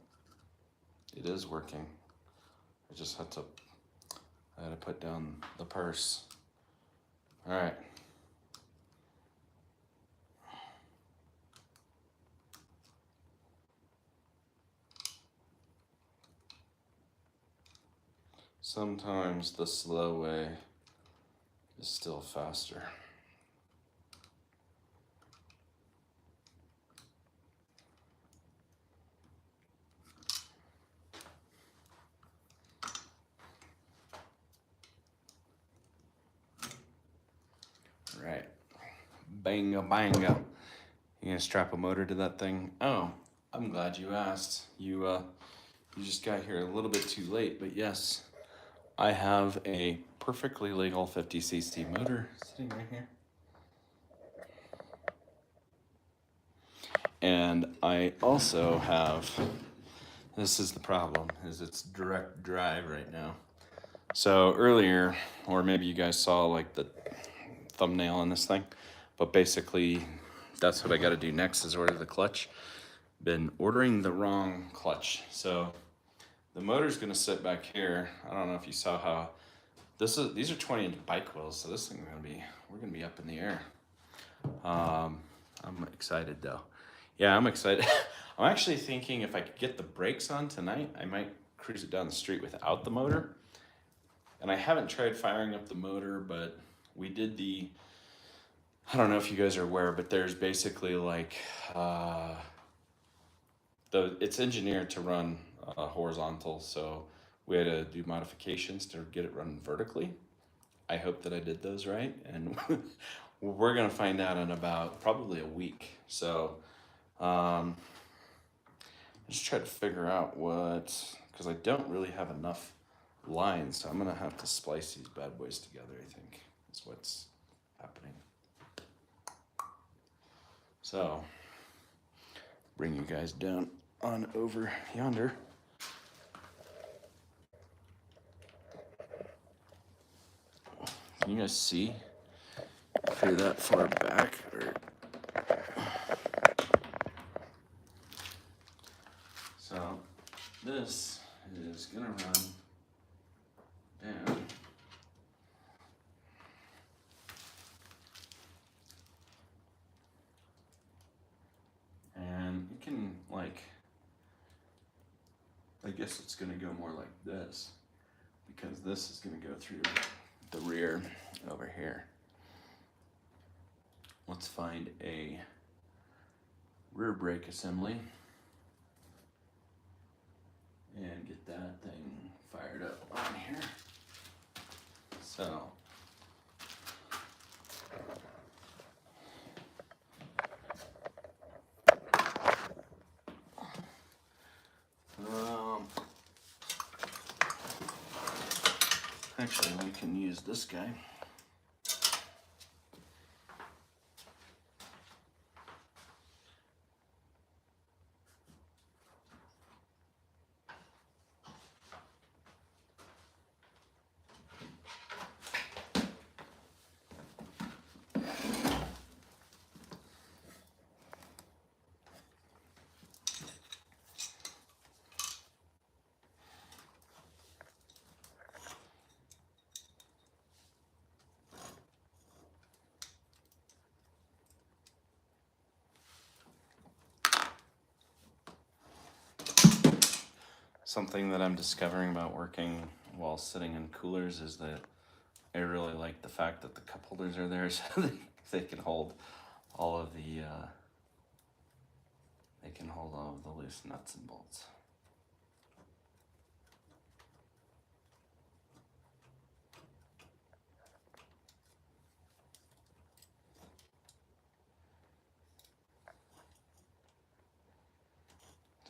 it is working. I had to put down the purse. All right. Sometimes the slow way is still faster. Right. Banga banga. You gonna strap a motor to that thing? Oh, I'm glad you asked. You just got here a little bit too late, but yes, I have a perfectly legal 50cc motor sitting right here. And I also have, this is the problem, is it's direct drive right now. So earlier, or maybe you guys saw like the thumbnail on this thing, but basically that's what I got to do next is order the clutch. Been ordering the wrong clutch. So the motor's gonna sit back here. I don't know if you saw how these are 20-inch bike wheels, so this thing we're gonna be up in the air. I'm excited though. Yeah, I'm excited. I'm actually thinking if I could get the brakes on tonight, I might cruise it down the street without the motor. And I haven't tried firing up the motor, but we did I don't know if you guys are aware, but there's basically like, it's engineered to run horizontal, so we had to do modifications to get it running vertically. I hope that I did those right, and we're gonna find out in about probably a week. So, I just try to figure out because I don't really have enough lines, so I'm gonna have to splice these bad boys together, I think, is what's happening. So, bring you guys down on over yonder. Can you guys see if you're that far back? So this is gonna run down. And you can I guess it's gonna go more like this because this is gonna go through the rear over here. Let's find a rear brake assembly and get that thing fired up on here. So Actually, we can use this guy. Something that I'm discovering about working while sitting in coolers is that I really like the fact that the cup holders are there, so they can hold all of the loose nuts and bolts.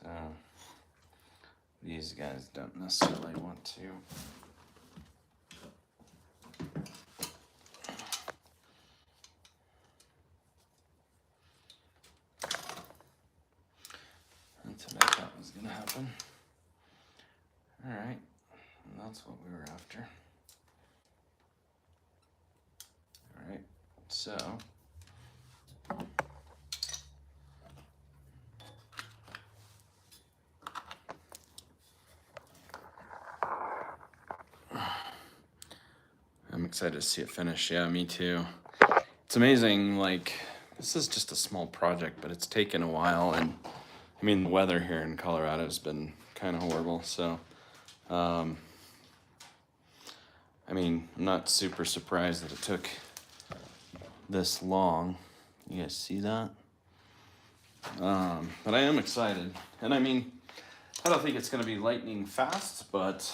So these guys don't necessarily want to. That's what I thought was gonna happen. All right, and that's what we were after. All right, so I'm excited to see it finish. Yeah, me too. It's amazing, like, this is just a small project, but it's taken a while, and I mean, the weather here in Colorado has been kind of horrible, so I mean, I'm not super surprised that it took this long. You guys see that? But I am excited, and I mean, I don't think it's going to be lightning fast, but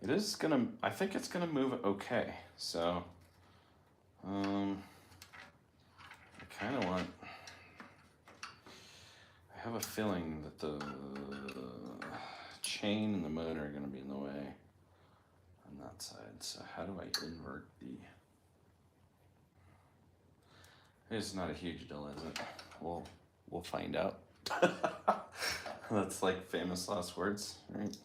it is gonna, I think it's gonna move okay. So, I kind of want, I have a feeling that the chain and the motor are gonna be in the way on that side. So how do I invert the, it's not a huge deal, is it? We'll find out. That's like famous last words, right?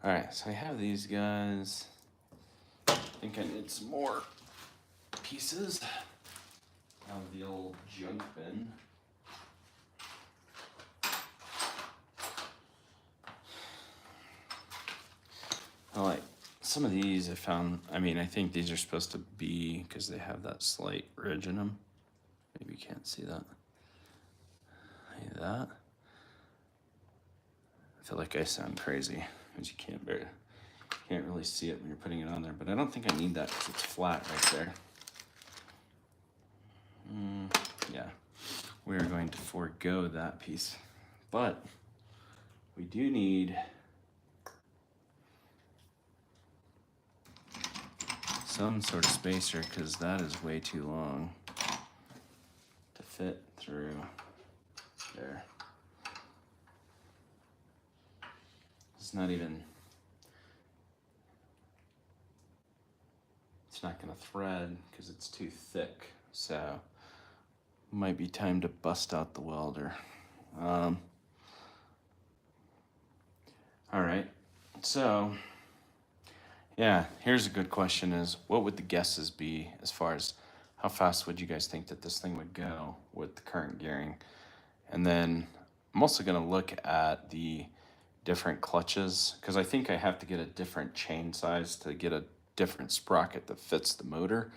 All right, so I have these guys. I think I need some more pieces of the old junk bin. I like some of these I found, I mean, I think these are supposed to be, because they have that slight ridge in them. Maybe you can't see that. Like that. I feel like I sound crazy, because you can't really see it when you're putting it on there, but I don't think I need that because it's flat right there. Yeah, we are going to forego that piece, but we do need some sort of spacer because that is way too long to fit through there. It's not even, it's not gonna thread because it's too thick. So might be time to bust out the welder. All right, so yeah, here's a good question is, what would the guesses be as far as how fast would you guys think that this thing would go with the current gearing? And then I'm also gonna look at the different clutches because I think I have to get a different chain size to get a different sprocket that fits the motor,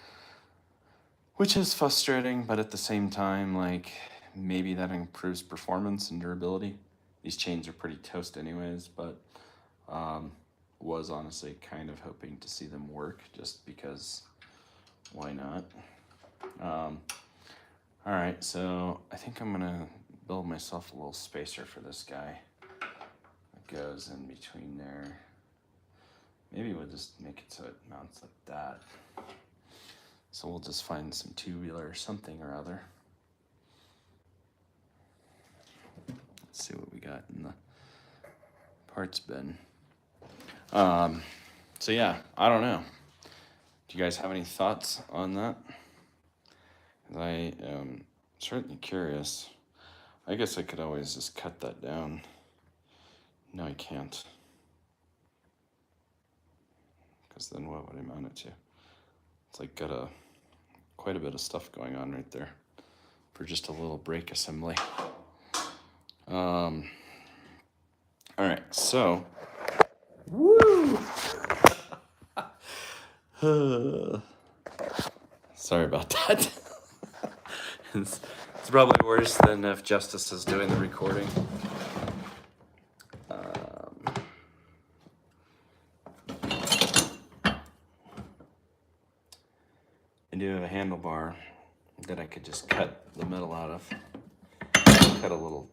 which is frustrating, but at the same time, like, maybe that improves performance and durability. These chains are pretty toast anyways, but was honestly kind of hoping to see them work just because why not? All right, so I think I'm gonna build myself a little spacer for this guy that goes in between there. Maybe we'll just make it so it mounts like that. So we'll just find some tubular or something or other. Let's see what we got in the parts bin. So yeah, I don't know. Do you guys have any thoughts on that? I am certainly curious. I guess I could always just cut that down. No, I can't. Because then what would I mount it to? It's like got quite a bit of stuff going on right there for just a little brake assembly. All right, so, woo! Sorry about that. it's probably worse than if Justice is doing the recording. I do have a handlebar that I could just cut the metal out of. Cut a little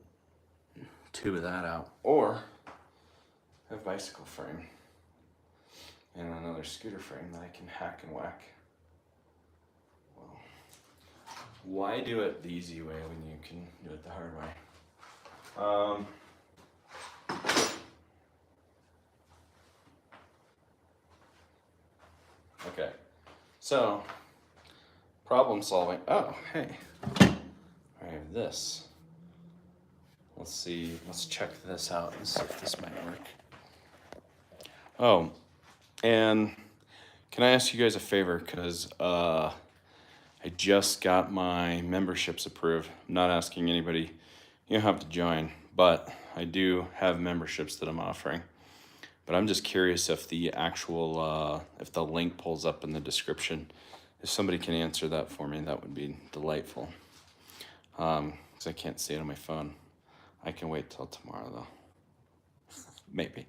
tube of that out. Or I have a bicycle frame and another scooter frame that I can hack and whack. Well, why do it the easy way when you can do it the hard way? Okay, so problem solving. Oh, hey, I have this. Let's see, let's check this out and see if this might work. Oh, and can I ask you guys a favor? Because I just got my memberships approved. I'm not asking anybody, you don't have to join, but I do have memberships that I'm offering. But I'm just curious if the actual, if the link pulls up in the description. If somebody can answer that for me, that would be delightful. Because I can't see it on my phone. I can wait till tomorrow though. Maybe.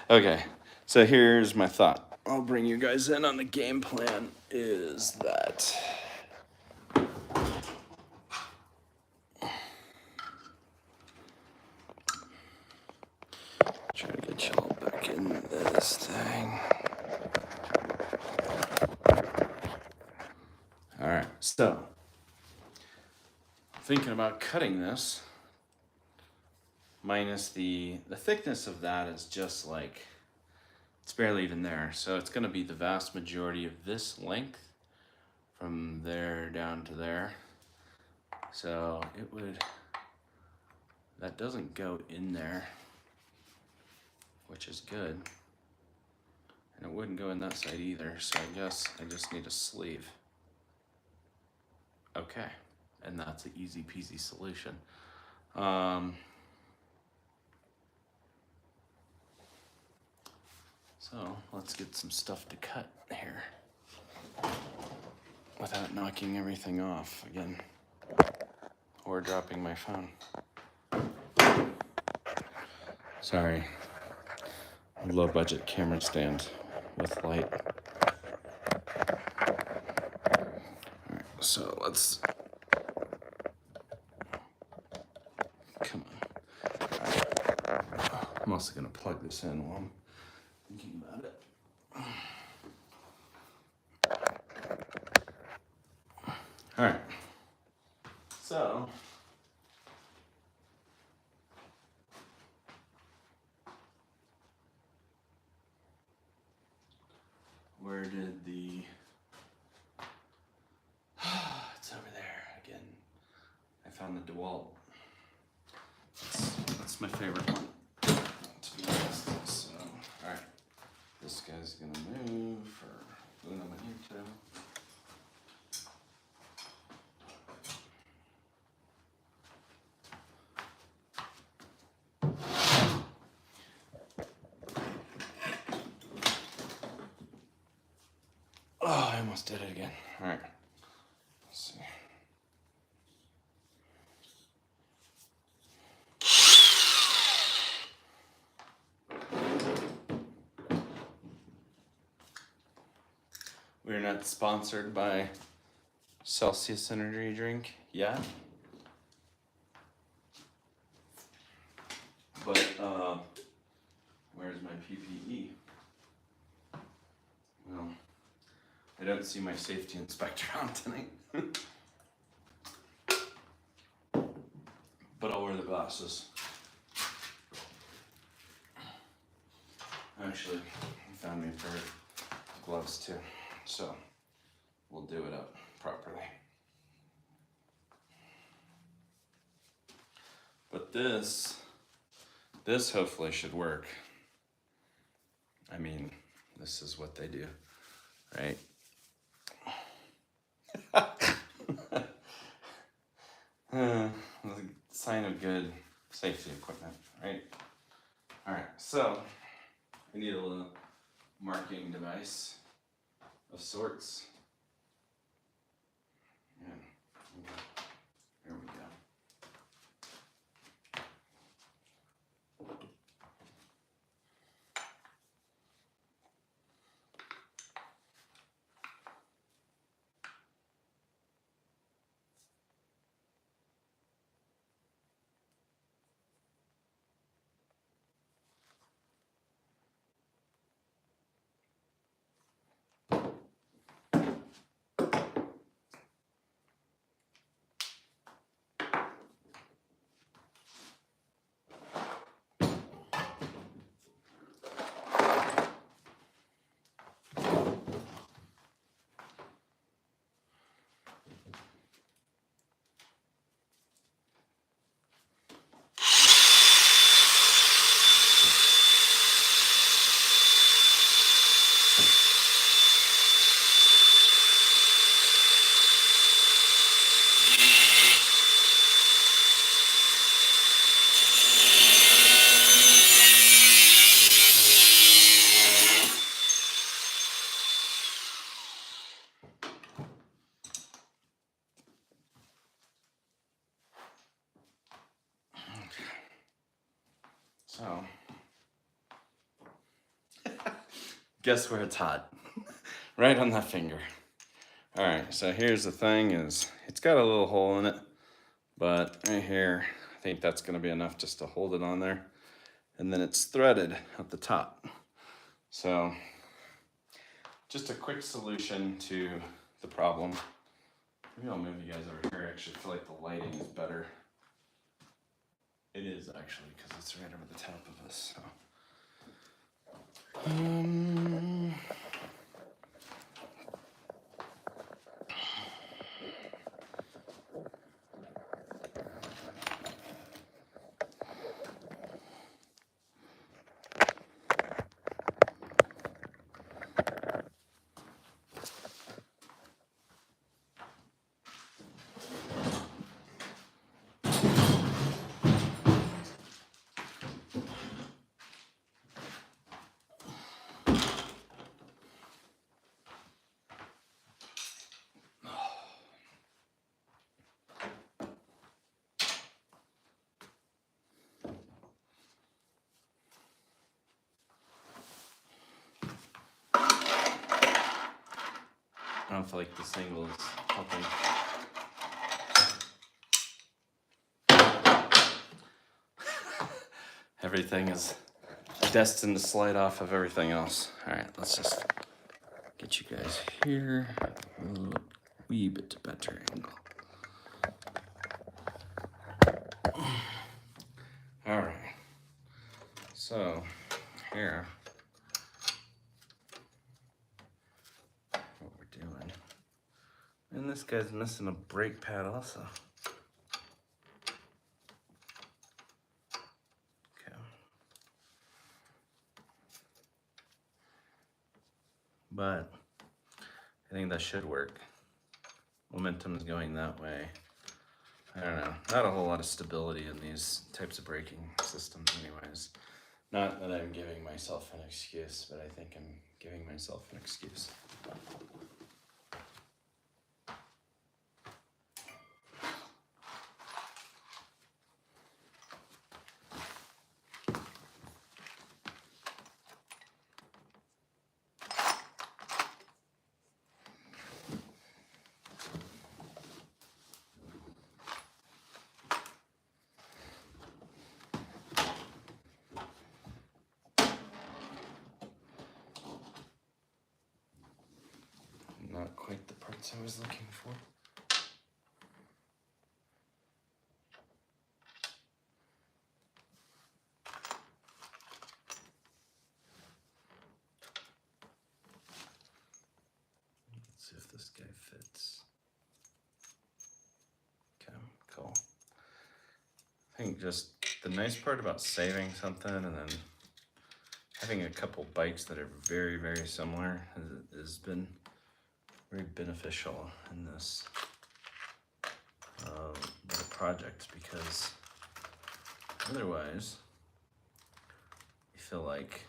Okay, so here's my thought. I'll bring you guys in on the game plan is that try to get you all back in this thing. All right, so thinking about cutting this, minus the thickness of that is just like, it's barely even there. So it's gonna be the vast majority of this length from there down to there. So it would, that doesn't go in there, which is good. And it wouldn't go in that side either. So I guess I just need a sleeve. Okay, and that's an easy peasy solution. So let's get some stuff to cut here without knocking everything off again or dropping my phone. Sorry, low budget camera stand with light. All right, so let's, come on. All right. I'm also gonna plug this in while I'm thinking about it. All right, so where did the, it's over there again. I found the DeWalt. That's my favorite one, to be honest. So, all right, this guy's gonna move for Luna Manito. Oh, I almost did it again. All right, let's see. We're not sponsored by Celsius Energy Drink yet. But, where's my PPE? Well, I don't see my safety inspector on tonight. But I'll wear the glasses. Actually, I found me a pair of gloves too, so we'll do it up properly. But this hopefully should work. I mean, this is what they do, right? A sign of good safety equipment, right? All right, so we need a little marking device of sorts. And here we go. So, guess where it's hot? Right on that finger. All right, so here's the thing is, it's got a little hole in it, but right here, I think that's gonna be enough just to hold it on there. And then it's threaded at the top. So, just a quick solution to the problem. Maybe I'll move you guys over here. I actually feel like the lighting is better. It is actually, because it's right over the top of us. So. I don't feel like this angle is helping. Everything is destined to slide off of everything else. All right, let's just get you guys here. A little wee bit better angle. All right, so here, what we're doing, and this guy's missing a brake pad also. Okay. But I think that should work. Momentum is going that way. I don't know, not a whole lot of stability in these types of braking systems anyways. Not that I'm giving myself an excuse, but I think I'm giving myself an excuse. Not quite the parts I was looking for. if this guy fits. Okay, cool. I think just the nice part about saving something and then having a couple bikes that are very, very similar has been very beneficial in this little project, because otherwise you feel like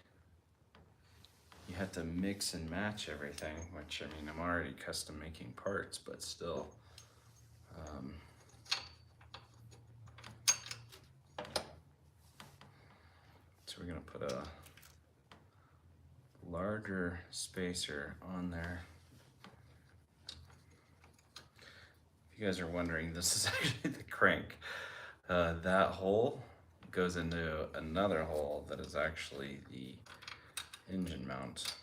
you have to mix and match everything, which, I mean, I'm already custom making parts, but still. So we're gonna put a larger spacer on there. If you guys are wondering, this is actually the crank. That hole goes into another hole that is actually the engine mount.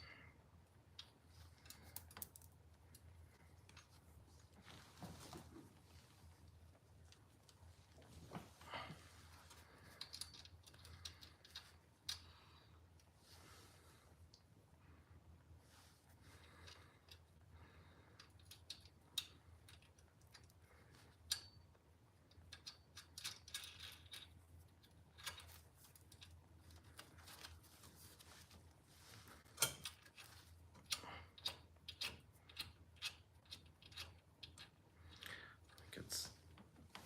It's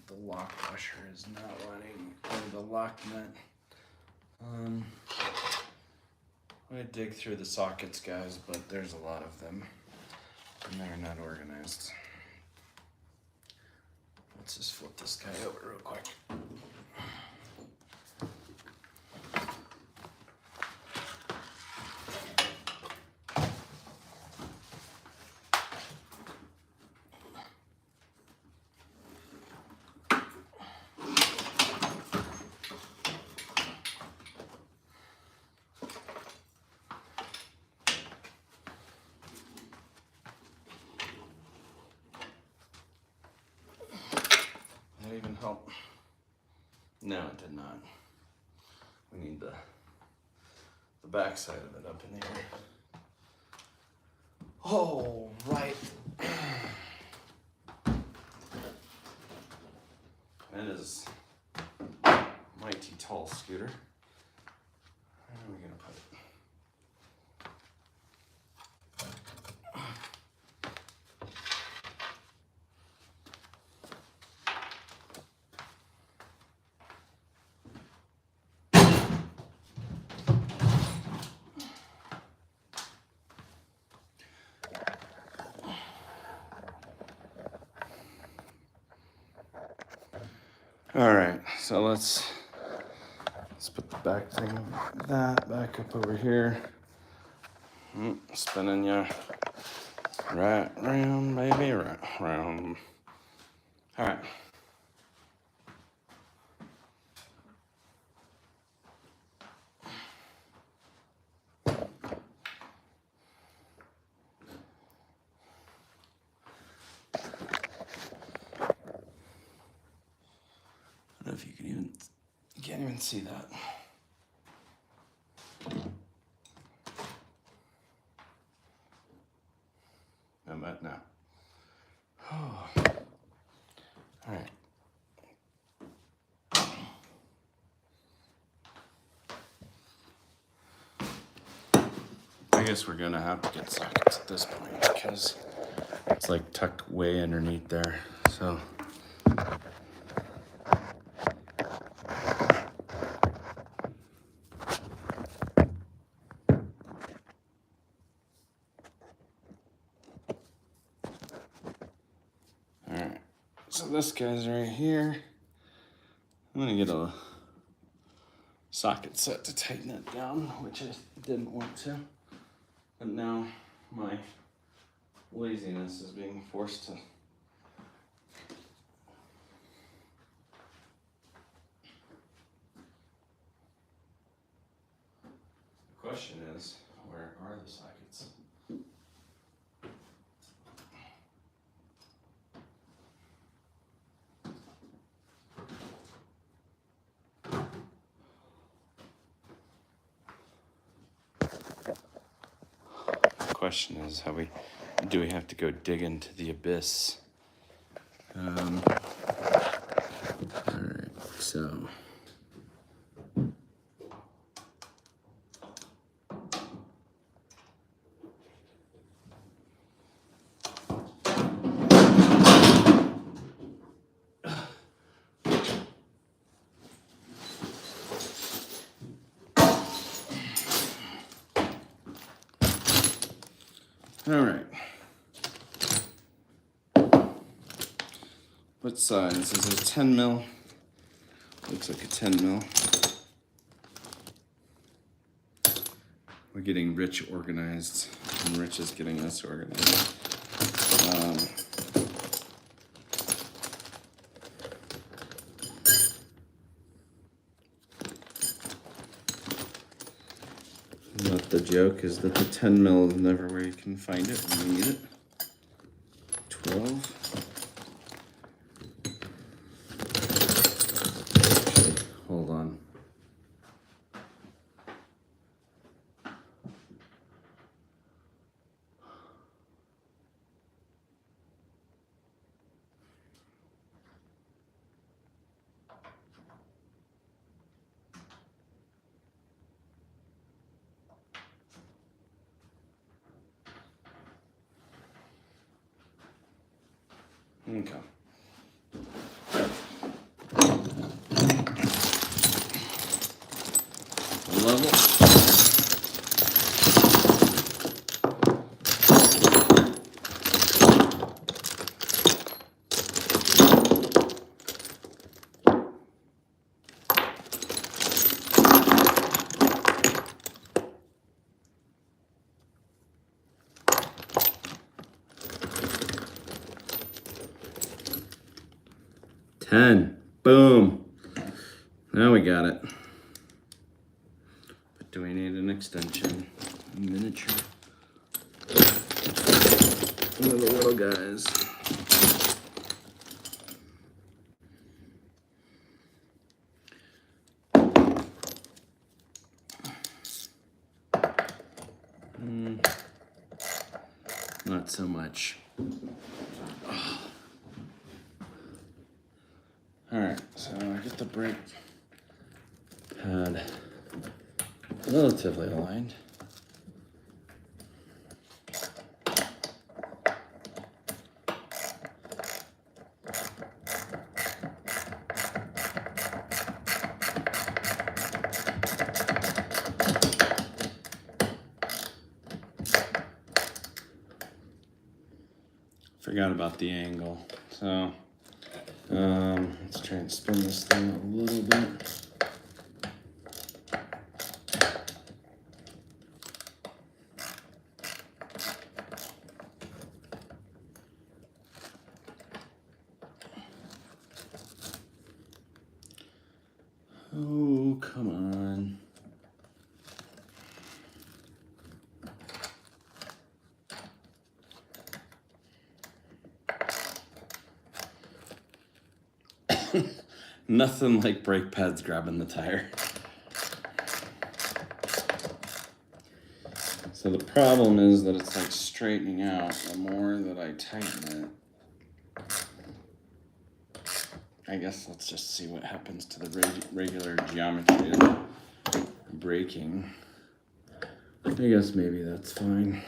the lock washer is not running, or the lock nut. I'm gonna dig through the sockets, guys, but there's a lot of them and they're not organized. Let's just flip this guy over real quick. That even help? No, it did not. We need the back side of it up in the air. Oh, right. That is mighty tall scooter. Where are we gonna put it? All right, so let's put the back thing of that back up over here. Spinning ya right round, baby, right round. All right. I don't know if you can't even see that. No, but no. Oh. All right. I guess we're gonna have to get sockets at this point because it's like tucked way underneath there. So. Alright, so this guy's right here. I'm gonna get a socket set to tighten it down, which I didn't want to. But now my laziness is being forced to. The question is, where are the sockets? The question is, have we do we have to go dig into the abyss? All right, so. All right. What size? Is it a 10 mil? Looks like a 10 mil. We're getting Rich organized, and Rich is getting us organized. But the joke is that the 10 mil is never where you can find it when you need it. 12. Actually, hold on. Okay. Level. Boom. Now we got it. But do we need an extension? A miniature. One of the little guys. Not so much. Alright, so I get the brake pad relatively aligned. Forgot about the angle, so let's try and spin this thing a little bit. Oh, come on. Nothing like brake pads grabbing the tire. So the problem is that it's like straightening out the more that I tighten it. I guess let's just see what happens to the regular geometry of braking. I guess maybe that's fine.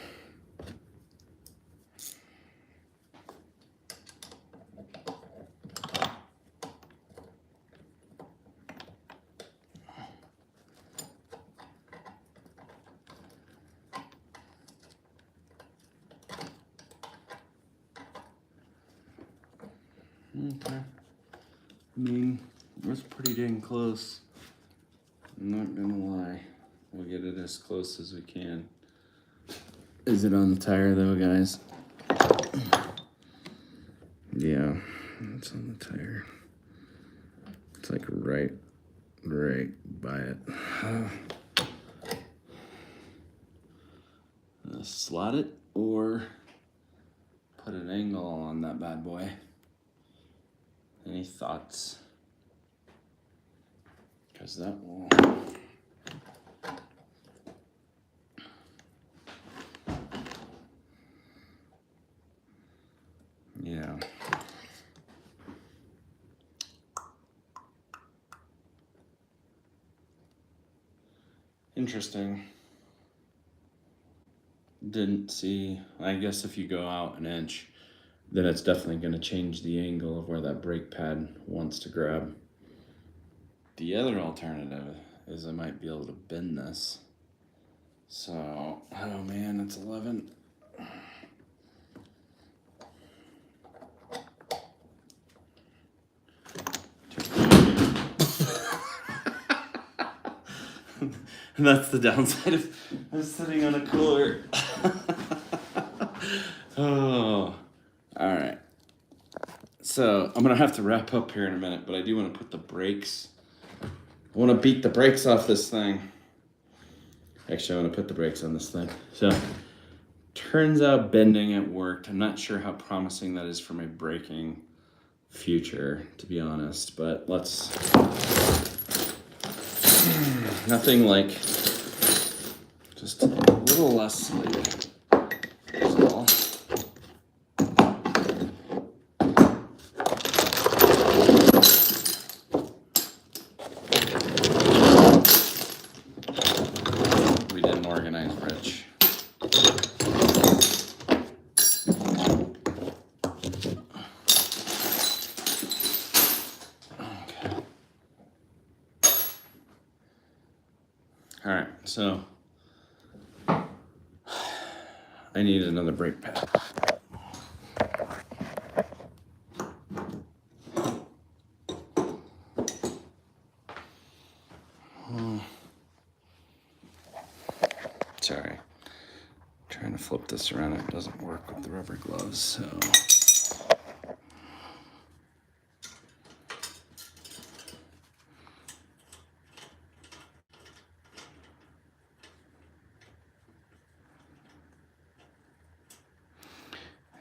Okay. I mean, it was pretty dang close. I'm not gonna lie. We'll get it as close as we can. Is it on the tire though, guys? Yeah, it's on the tire. It's like right by it. Slot it or put an angle on that bad boy. Any thoughts? Because that will... Interesting. Didn't see. I guess if you go out an inch, then it's definitely going to change the angle of where that brake pad wants to grab. The other alternative is I might be able to bend this. So, oh man, it's 11. And that's the downside of sitting on a cooler. Oh, all right. So I'm gonna have to wrap up here in a minute, but I do want to put the brakes. I want to beat the brakes off this thing. Actually, I want to put the brakes on this thing. So, turns out bending it worked. I'm not sure how promising that is for my braking future, to be honest, but let's. Nothing like just a little less sleep. That's all. We didn't organize Rich. Okay. All right, so I need another brake pad. Sorry, trying to flip this around. It doesn't work with the rubber gloves, so.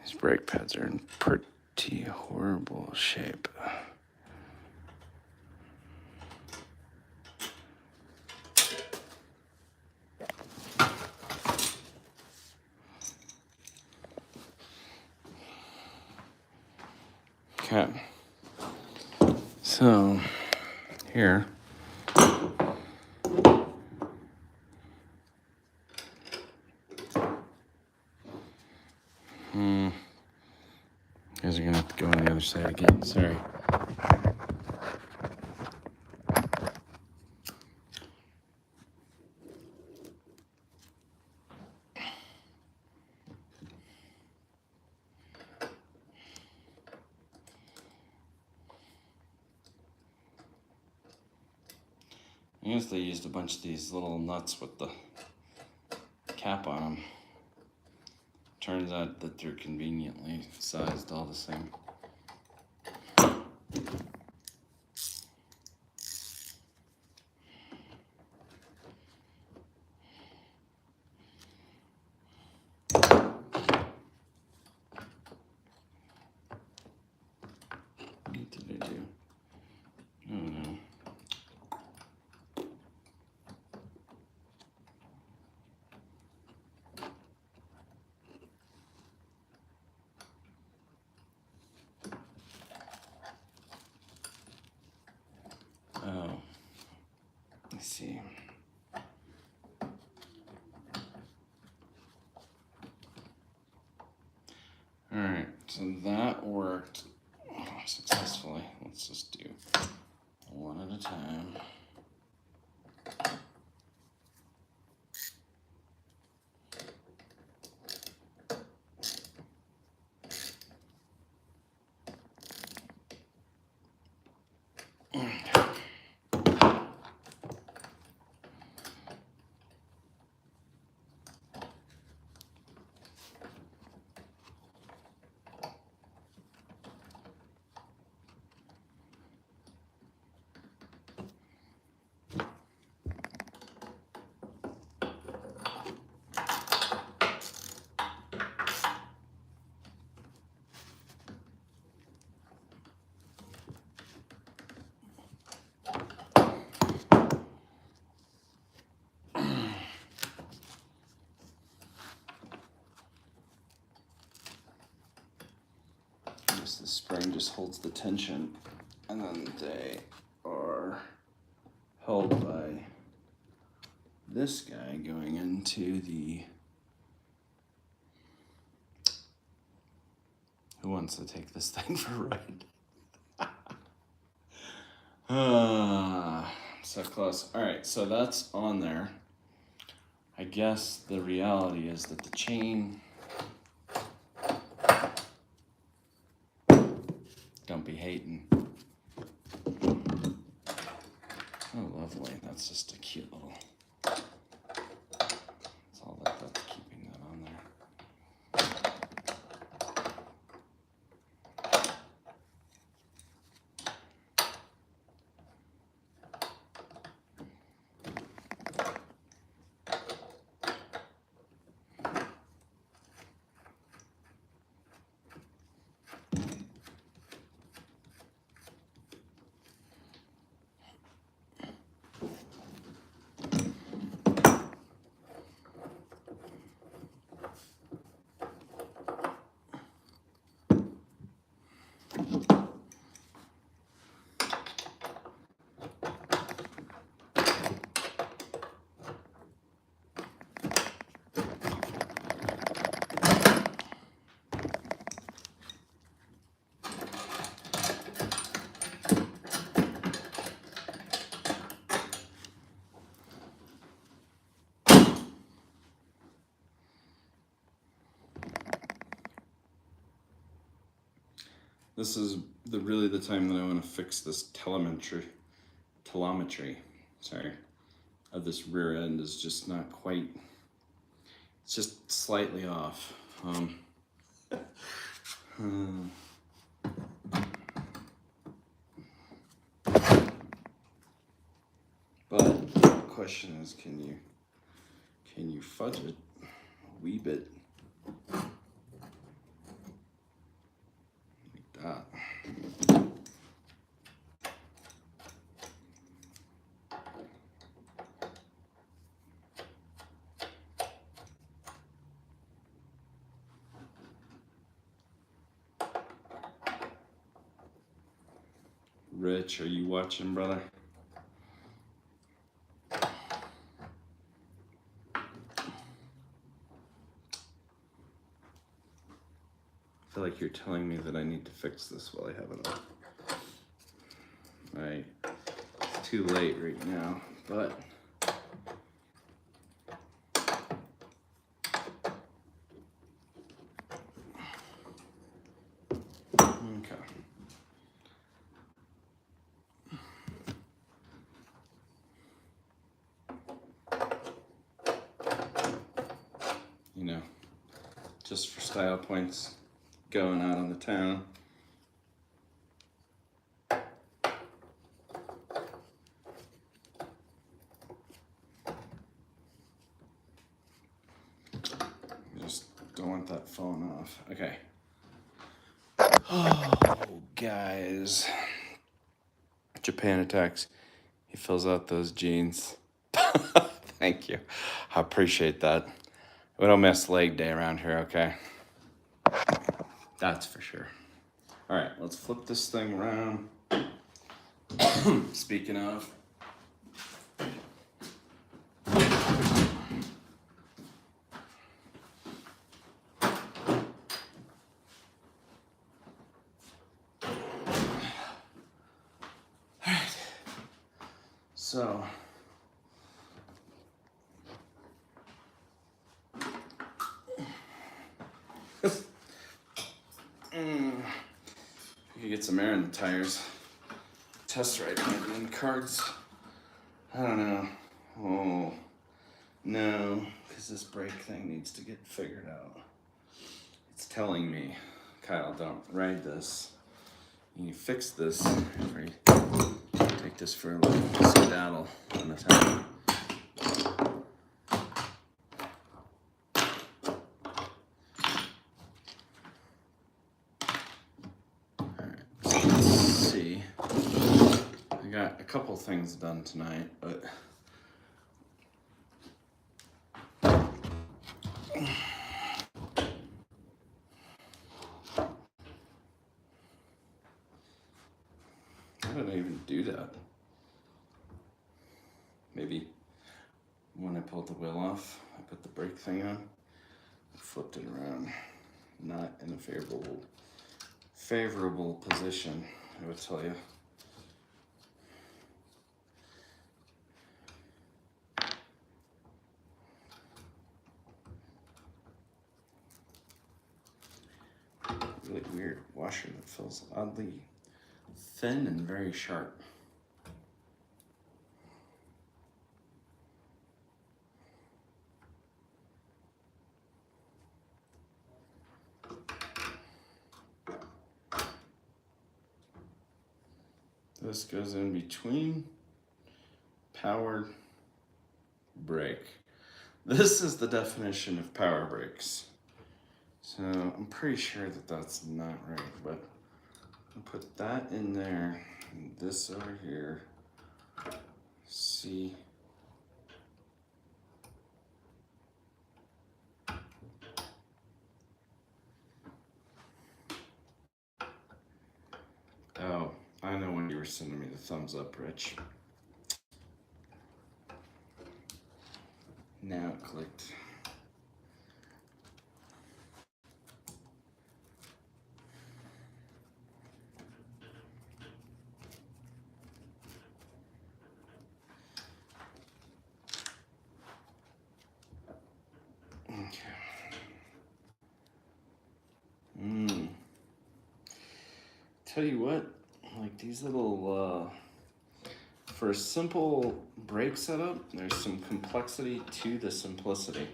These brake pads are in pretty horrible shape. Okay, so here, you guys are gonna have to go on the other side again, sorry. I guess they used a bunch of these little nuts with the cap on them. Turns out that they're conveniently sized all the same. What did I do? Oh no. Oh, let's see. All right, so that worked successfully. Let's just do one at a time. The spring just holds the tension, and then they are held by this guy going into the... Who wants to take this thing for a ride? So close. All right, so that's on there. I guess the reality is that the chain... Don't be hating. Oh, lovely. That's just a cute little... That's all that's keeping that on there. This is really the time that I want to fix this telemetry, sorry, of this rear end is just not quite, it's just slightly off. But the question is, can you fudge it a wee bit? That. Rich, are you watching, brother? I feel like you're telling me that I need to fix this while I have it on. Right. It's too late right now, but okay. You know, just for style points, going out on the town. Just don't want that falling off. Okay. Oh, guys. Japan Attacks. He fills out those jeans. Thank you. I appreciate that. We don't miss leg day around here, okay? That's for sure. All right, let's flip this thing around. Speaking of. All right. So. You could get some air in the tires. Test ride maybe in cards. I don't know. Oh, no, because this brake thing needs to get figured out. It's telling me, Kyle, don't ride this. You fix this, or you take this for a little skedaddle on the time. Got a couple things done tonight, but how did I even do that? Maybe When I pulled the wheel off, I put the brake thing on, flipped it around. Not in a favorable position, I would tell you. Really weird washer that feels oddly thin and very sharp. This goes in between powered brake. This is the definition of power brakes. So I'm pretty sure that that's not right, but I'll put that in there, and this over here. See. Oh, I know when you were sending me the thumbs up, Rich. Now it clicked. Okay. Tell you what, like these little, for a simple brake setup, there's some complexity to the simplicity.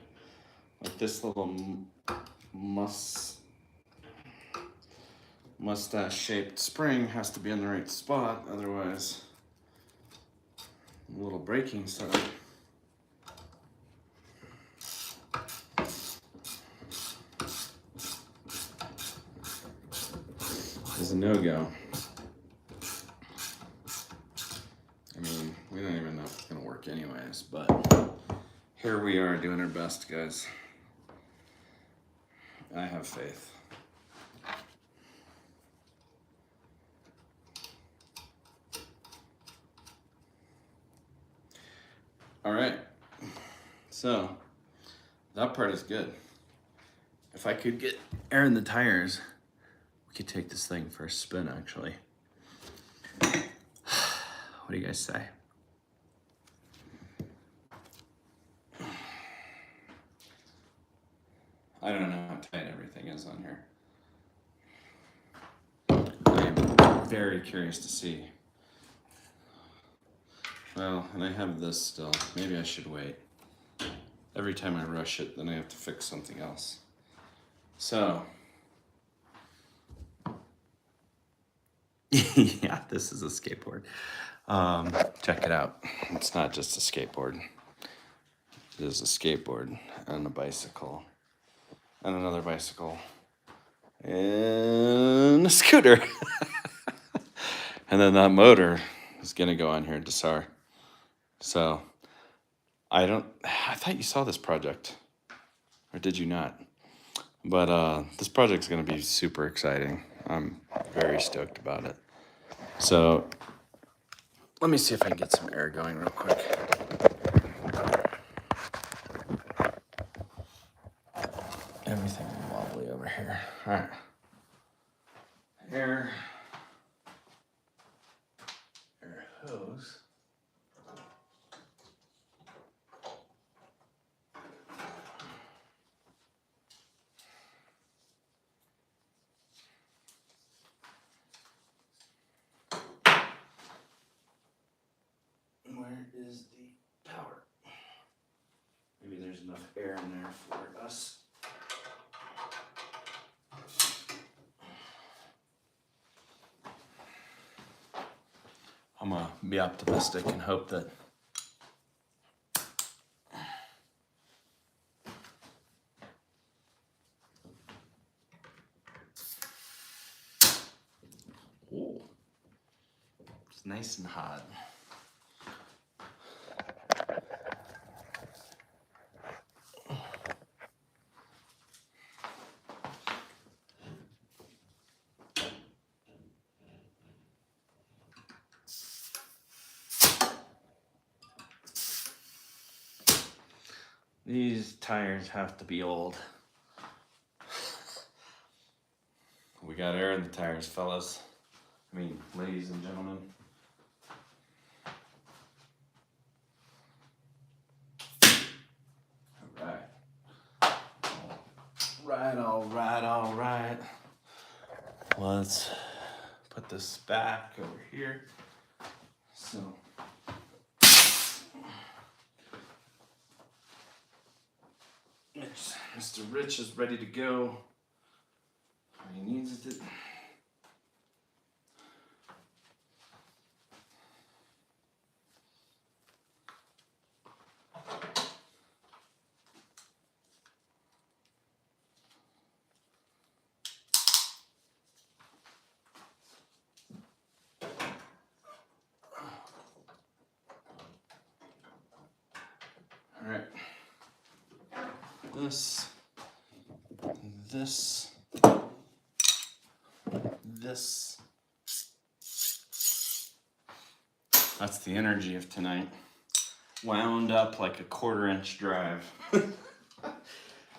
Like this little mustache shaped spring has to be in the right spot, otherwise a little braking setup is a no-go. I mean, we don't even know if it's gonna work anyways, but here we are doing our best, guys. I have faith. All right, so that part is good. If I could get air in the tires, we could take this thing for a spin, actually. What do you guys say? I don't know how tight everything is on here. I am very curious to see. Well, and I have this still. Maybe I should wait. Every time I rush it, then I have to fix something else. So, yeah, this is a skateboard. Check it out. It's not just a skateboard. It is a skateboard and a bicycle and another bicycle and a scooter. And then that motor is gonna go on here to SAR. So I thought you saw this project, or did you not? But this project's gonna be super exciting. I'm very stoked about it. So let me see if I can get some air going real quick. Everything wobbly over here. All right. Air hose. Where is the power? Maybe there's enough air in there for us. I'm gonna be optimistic and hope that it's nice and hot. These tires have to be old. We got air in the tires, fellas. I mean, ladies and gentlemen. All right. Let's put this back over here. So, Mr. Rich is ready to go. He needs it. All right. This. That's the energy of tonight. Wound up like a 1/4-inch drive. I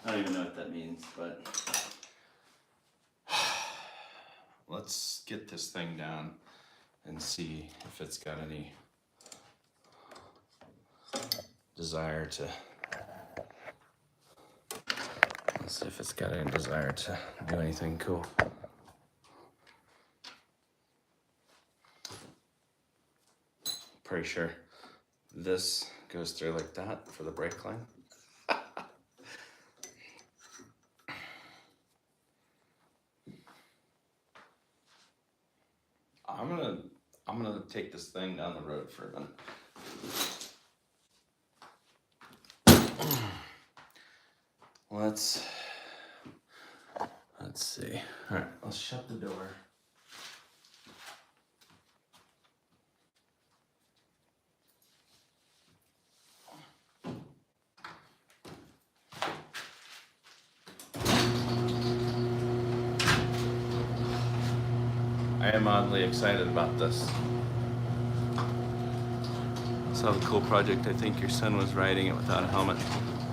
don't even know what that means, but let's get this thing down and see if it's got any desire to. Let's see if it's got any desire to do anything cool. Pretty sure this goes through like that for the brake line. I'm gonna take this thing down the road for a minute. Let's see. All right, let's shut the door. I am oddly excited about this. Saw the cool project. I think your son was riding it without a helmet.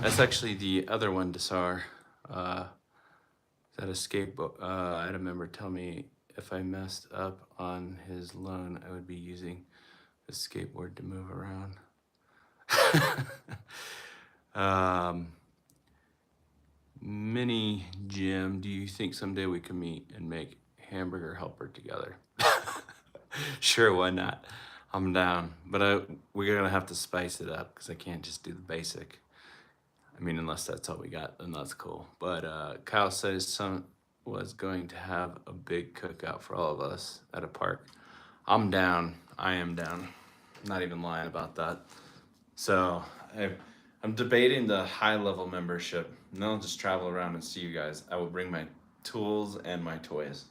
That's actually the other one, Desar. That a skateboard. I had a member tell me if I messed up on his loan, I would be using the skateboard to move around. Mini Jim, do you think someday we can meet and make hamburger helper together? Sure, why not? I'm down, but we're gonna have to spice it up because I can't just do the basic. I mean, unless that's all we got, then that's cool. But Kyle said his son was going to have a big cookout for all of us at a park. I'm down. I am down. I'm not even lying about that. So I'm debating the high-level membership. And then I'll just travel around and see you guys. I will bring my tools and my toys.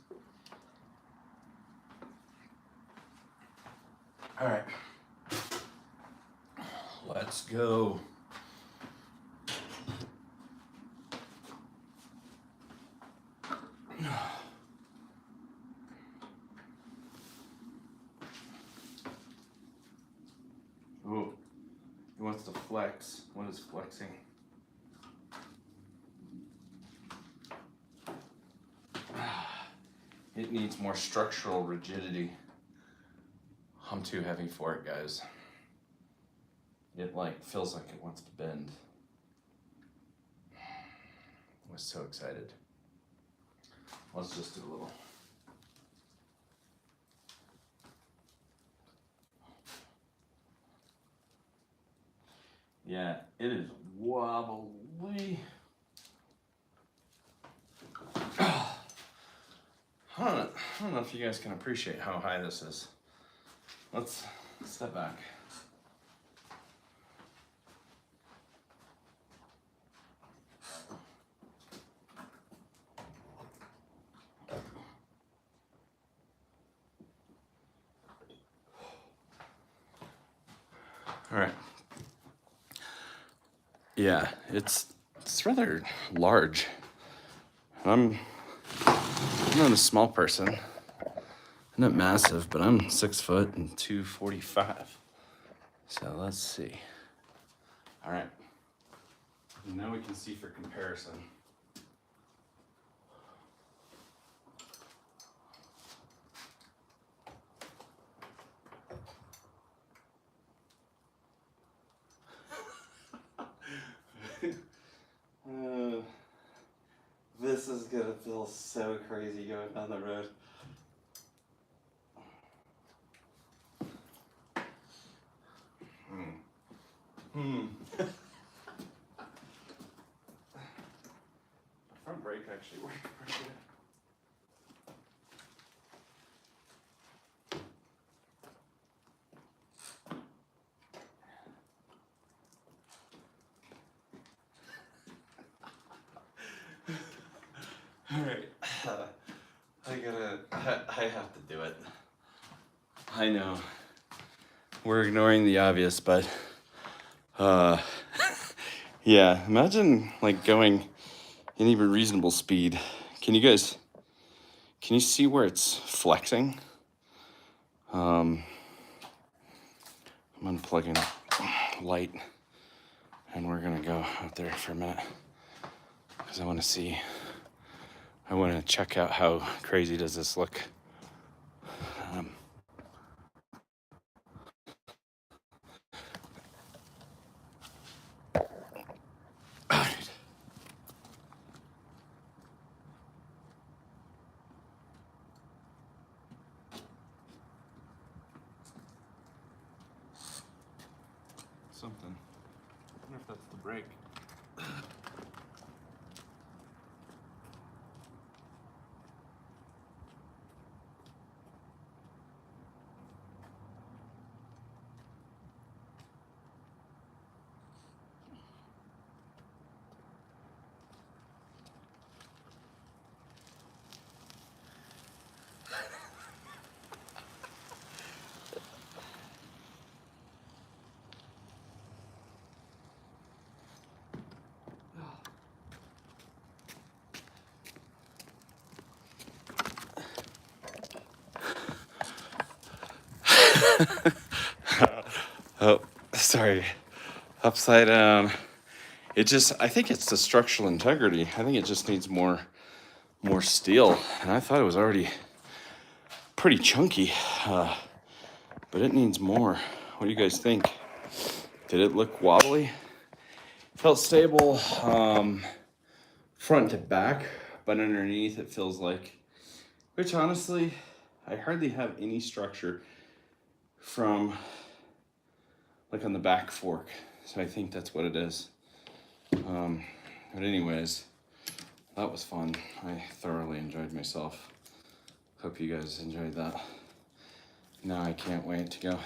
All right. Let's go. Oh, he wants to flex. What is flexing? It needs more structural rigidity. I'm too heavy for it, guys. It feels like it wants to bend. I was so excited. Let's just do a little. Yeah, it is wobbly. I don't know if you guys can appreciate how high this is. Let's step back. All right. Yeah, it's rather large. I'm not a small person. I'm not massive, but I'm 6 foot and 245. So let's see. All right. Now we can see for comparison. This is gonna feel so crazy going down the road. Front brake actually worked pretty good. All right, I have to do it. I know. We're ignoring the obvious, but, yeah, imagine like going in even reasonable speed. Can you see where it's flexing? I'm unplugging light and we're gonna go out there for a minute because I want to check out how crazy does this look. Something. I wonder if that's the brake. Oh, sorry. Upside down. I think it's the structural integrity. I think it just needs more steel. And I thought it was already pretty chunky, but it needs more. What do you guys think? Did it look wobbly? Felt stable, front to back, but underneath it feels like, which honestly, I hardly have any structure from like on the back fork. So I think that's what it is. But anyways, that was fun. I thoroughly enjoyed myself. Hope you guys enjoyed that. Now I can't wait to go.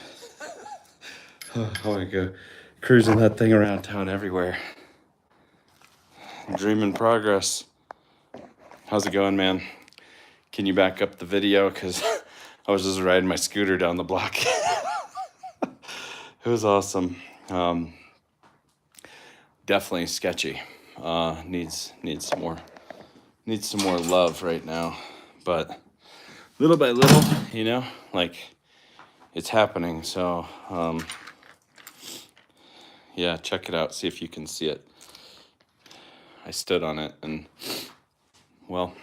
I go cruising that thing around town everywhere. Dream in progress. How's it going, man? Can you back up the video? Because I was just riding my scooter down the block. It was awesome. Definitely sketchy. Needs some more love right now. But little by little, like it's happening. So yeah, check it out. See if you can see it. I stood on it and, well,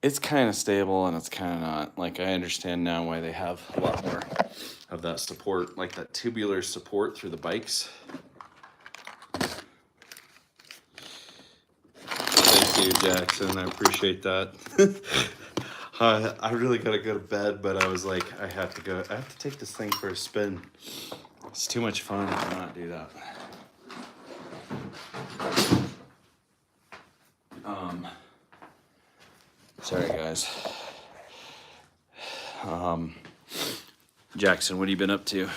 it's kind of stable and it's kind of not. Like, I understand now why they have a lot more of that support, like that tubular support through the bikes. Thank you, Jackson. I appreciate that. I really got to go to bed, but I was like, I have to take this thing for a spin. It's too much fun to not do that. Sorry, guys. Jackson, what have you been up to?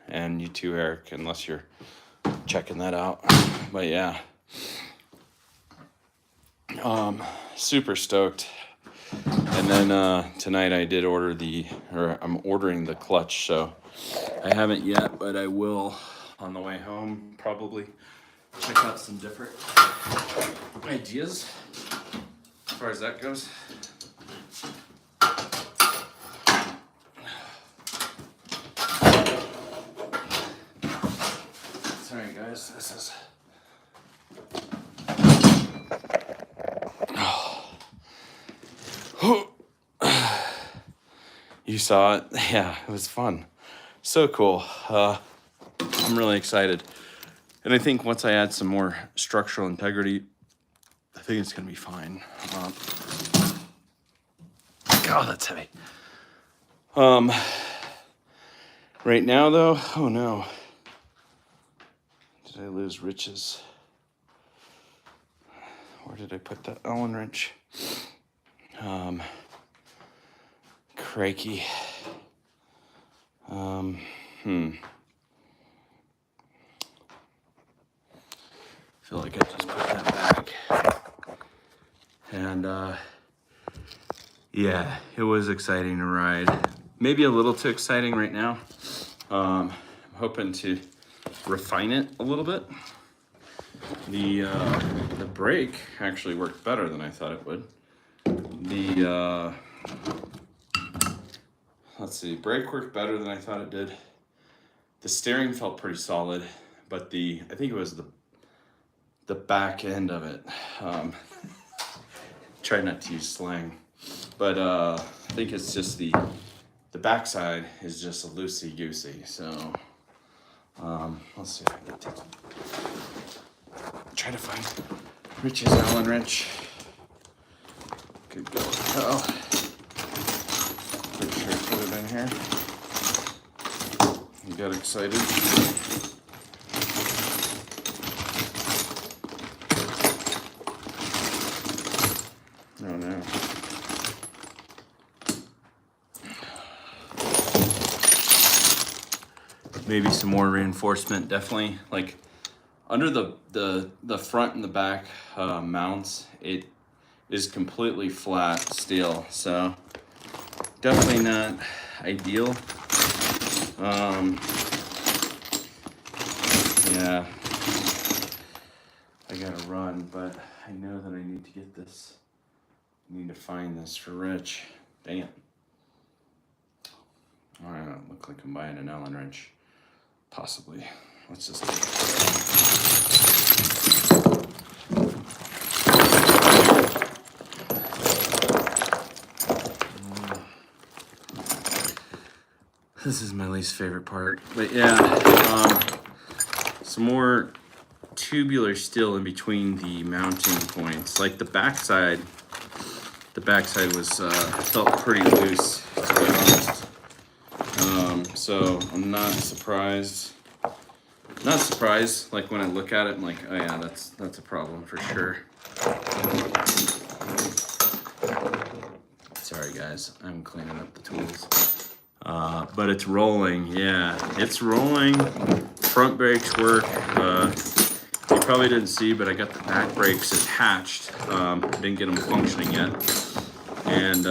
And you too, Eric, unless you're checking that out. But yeah. Super stoked. And then tonight I did I'm ordering the clutch, so I haven't yet, but I will on the way home probably check out some different ideas as far as that goes. Sorry guys, this is You saw it? Yeah, it was fun. So cool. I'm really excited. And I think once I add some more structural integrity, I think it's gonna be fine. God, that's heavy. Right now though, oh no. Did I lose Rich's? Where did I put that Allen wrench? Crikey. Feel like I just put that back. And yeah, it was exciting to ride. Maybe a little too exciting right now. I'm hoping to refine it a little bit. The brake actually worked better than I thought it would. Let's see, brake worked better than I thought it did. The steering felt pretty solid, but I think it was the back end of it. Try not to use slang, but I think it's just the backside is just a loosey-goosey. So let's see if I can try to find Rich's Allen wrench. Good go. Uh-oh. Pretty sure I put it in here. You got excited. Oh no. Maybe some more reinforcement, definitely. Like under the front and the back mounts, it is completely flat steel, so definitely not ideal. Yeah, I gotta run, but I know that I need to get this. I need to find this for Rich. Dang it. All right, look like I'm buying an Allen wrench. Possibly. Let's just take This is my least favorite part. But yeah, some more tubular steel in between the mounting points. Like the backside was felt pretty loose, to be honest. So I'm not surprised. Not surprised. Like when I look at it, I'm like, oh yeah, that's a problem for sure. Sorry guys, I'm cleaning up the tools. But it's rolling, yeah, it's rolling. Front brakes work. You probably didn't see, but I got the back brakes attached. Didn't get them functioning yet. And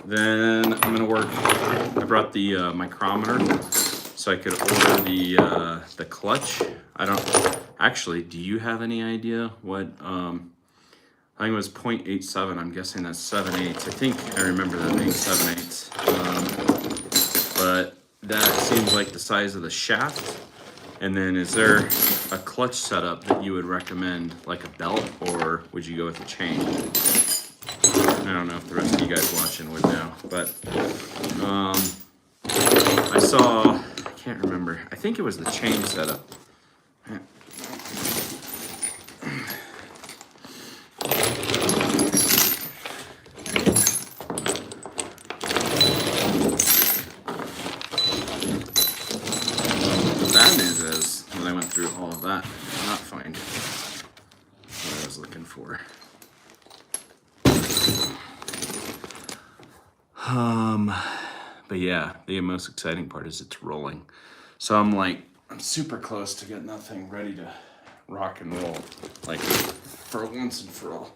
then I'm gonna work. I brought the micrometer so I could order the clutch. I don't actually. Do you have any idea what? I think it was 0.87. I'm guessing that's 7/8. I think I remember that being 7/8. But that seems like the size of the shaft. And then is there a clutch setup that you would recommend, like a belt, or would you go with a chain? I don't know if the rest of you guys watching would know, but I saw, I can't remember. I think it was the chain setup. Bad news is, when I went through all of that, I did not find what I was looking for. But yeah, the most exciting part is it's rolling. So I'm super close to getting that thing ready to rock and roll, like for once and for all.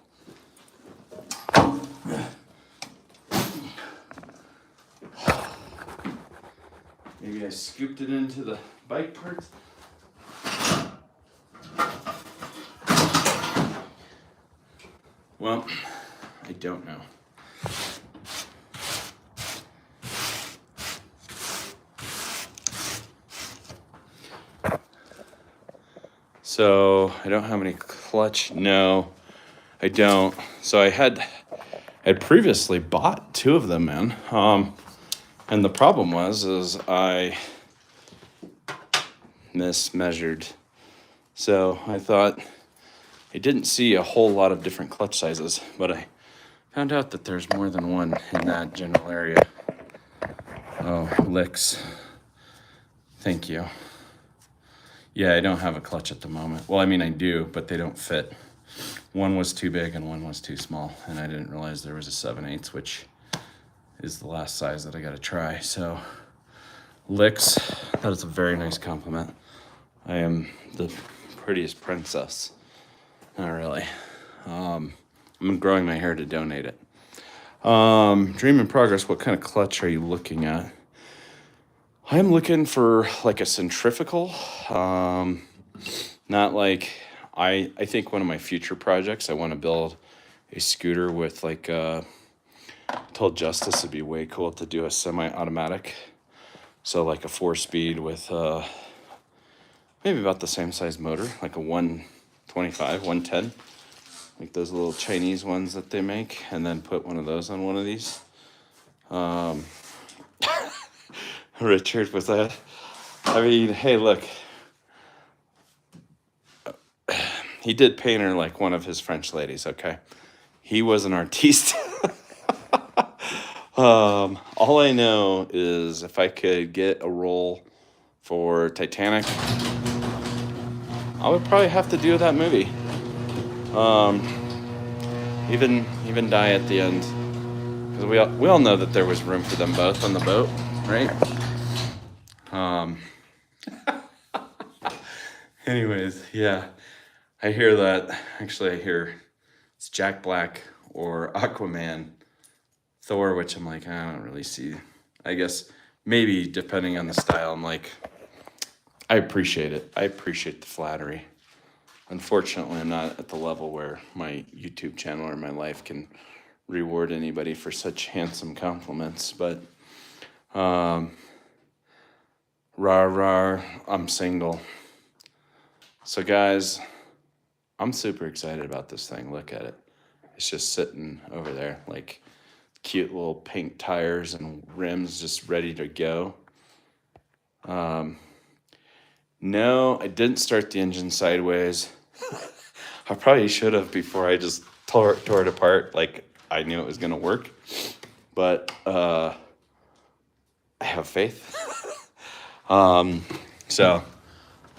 Maybe I scooped it into the bike parts. Well, I don't know. So I don't have any clutch. No, I don't. So I had I'd previously bought 2 of them, man. And the problem is I mismeasured. So I thought I didn't see a whole lot of different clutch sizes, but I found out that there's more than one in that general area. Oh, licks. Thank you. Yeah, I don't have a clutch at the moment. Well, I mean, I do, but they don't fit. One was too big and one was too small, and I didn't realize there was a 7/8, which is the last size that I got to try. So, licks, that is a very nice compliment. I am the prettiest princess. Not really. I'm growing my hair to donate it. Dream in progress, what kind of clutch are you looking at? I'm looking for like a centrifugal. Not like, I think one of my future projects, I want to build a scooter with like, I told Justice it'd be way cool to do a semi-automatic. So like a 4-speed with maybe about the same size motor, like a 125, 110. Like those little Chinese ones that they make, and then put one of those on one of these. Richard, was that? I mean, hey, look. He did paint her like one of his French ladies, okay? He was an artiste. All I know is if I could get a role for Titanic, I would probably have to do that movie. Even die at the end, because we all know that there was room for them both on the boat, right? Anyways, yeah, I hear that. Actually, I hear it's Jack Black or Aquaman, Thor, which I'm like, I don't really see. I guess maybe depending on the style, I'm like, I appreciate it. I appreciate the flattery. Unfortunately, I'm not at the level where my YouTube channel or my life can reward anybody for such handsome compliments. But, rah, I'm single. So, guys, I'm super excited about this thing. Look at it. It's just sitting over there, like cute little pink tires and rims just ready to go. No, I didn't start the engine sideways. I probably should have before I just tore it apart like I knew it was going to work. But I have faith. So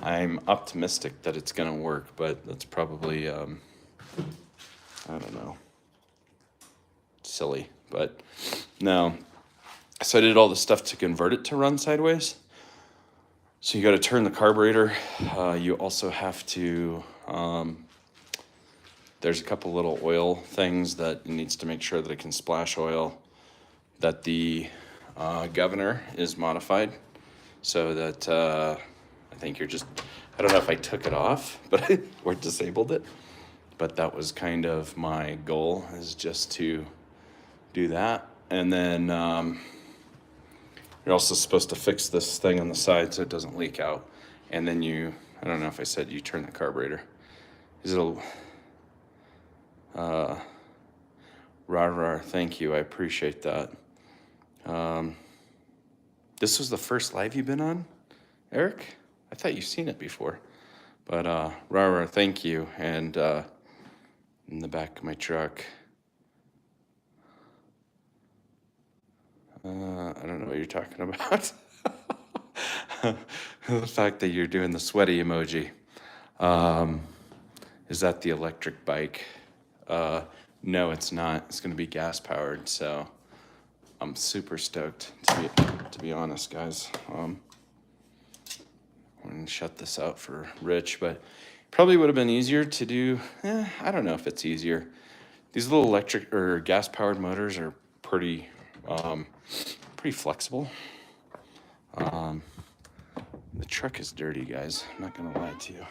I'm optimistic that it's going to work, but that's probably, I don't know, silly. But no. So I did all the stuff to convert it to run sideways. So you got to turn the carburetor. You also have to, there's a couple little oil things that it needs to make sure that it can splash oil, that the governor is modified so that I think you're just, I don't know if I took it off, but or disabled it, but that was kind of my goal, is just to do that. And then you're also supposed to fix this thing on the side so it doesn't leak out. And then I don't know if I said you turn the carburetor. It'll, thank you, I appreciate that. This was the first live you've been on, Eric? I thought you've seen it before. But thank you. And in the back of my truck, I don't know what you're talking about. The fact that you're doing the sweaty emoji. Is that the electric bike? No, it's not. It's going to be gas powered. So I'm super stoked, to be honest, guys. I'm going to shut this out for Rich, but probably would have been easier to do. I don't know if it's easier. These little electric or gas powered motors are pretty flexible. The truck is dirty, guys. I'm not gonna lie to you.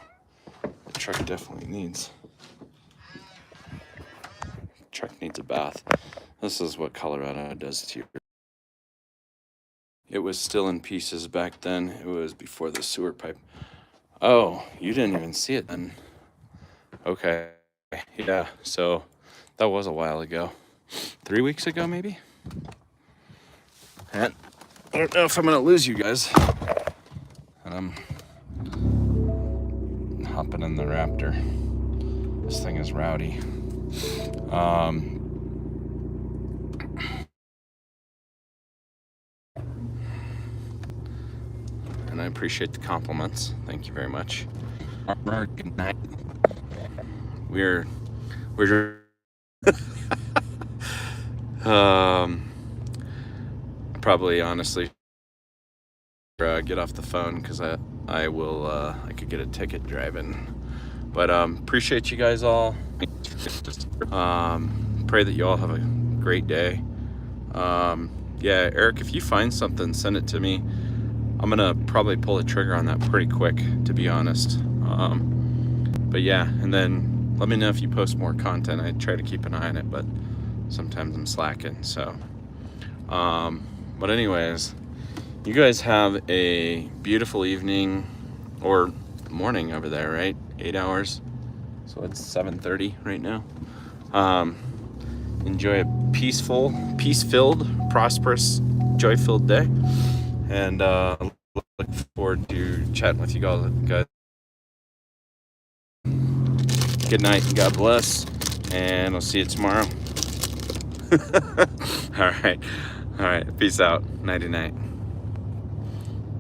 The truck definitely needs a bath. This is what Colorado does to you. It was still in pieces back then. It was before the sewer pipe. Oh, you didn't even see it then. Okay. Yeah, so that was a while ago. 3 weeks ago, maybe. And I don't know if I'm gonna lose you guys. And I'm hopping in the Raptor. This thing is rowdy. And I appreciate the compliments. Thank you very much. Good night. We're probably honestly get off the phone because I could get a ticket driving. But appreciate you guys all. Pray that you all have a great day. Yeah, Eric, if you find something, send it to me. I'm gonna probably pull the trigger on that pretty quick, to be honest. But yeah, and then let me know if you post more content. I try to keep an eye on it, but sometimes I'm slacking. So, but anyways, you guys have a beautiful evening or morning over there, right? 8 hours. So it's 7:30 right now. Enjoy a peaceful, peace-filled, prosperous, joy-filled day. And look forward to chatting with you guys. Good night and God bless. And I'll see you tomorrow. All right. Peace out. Nighty night.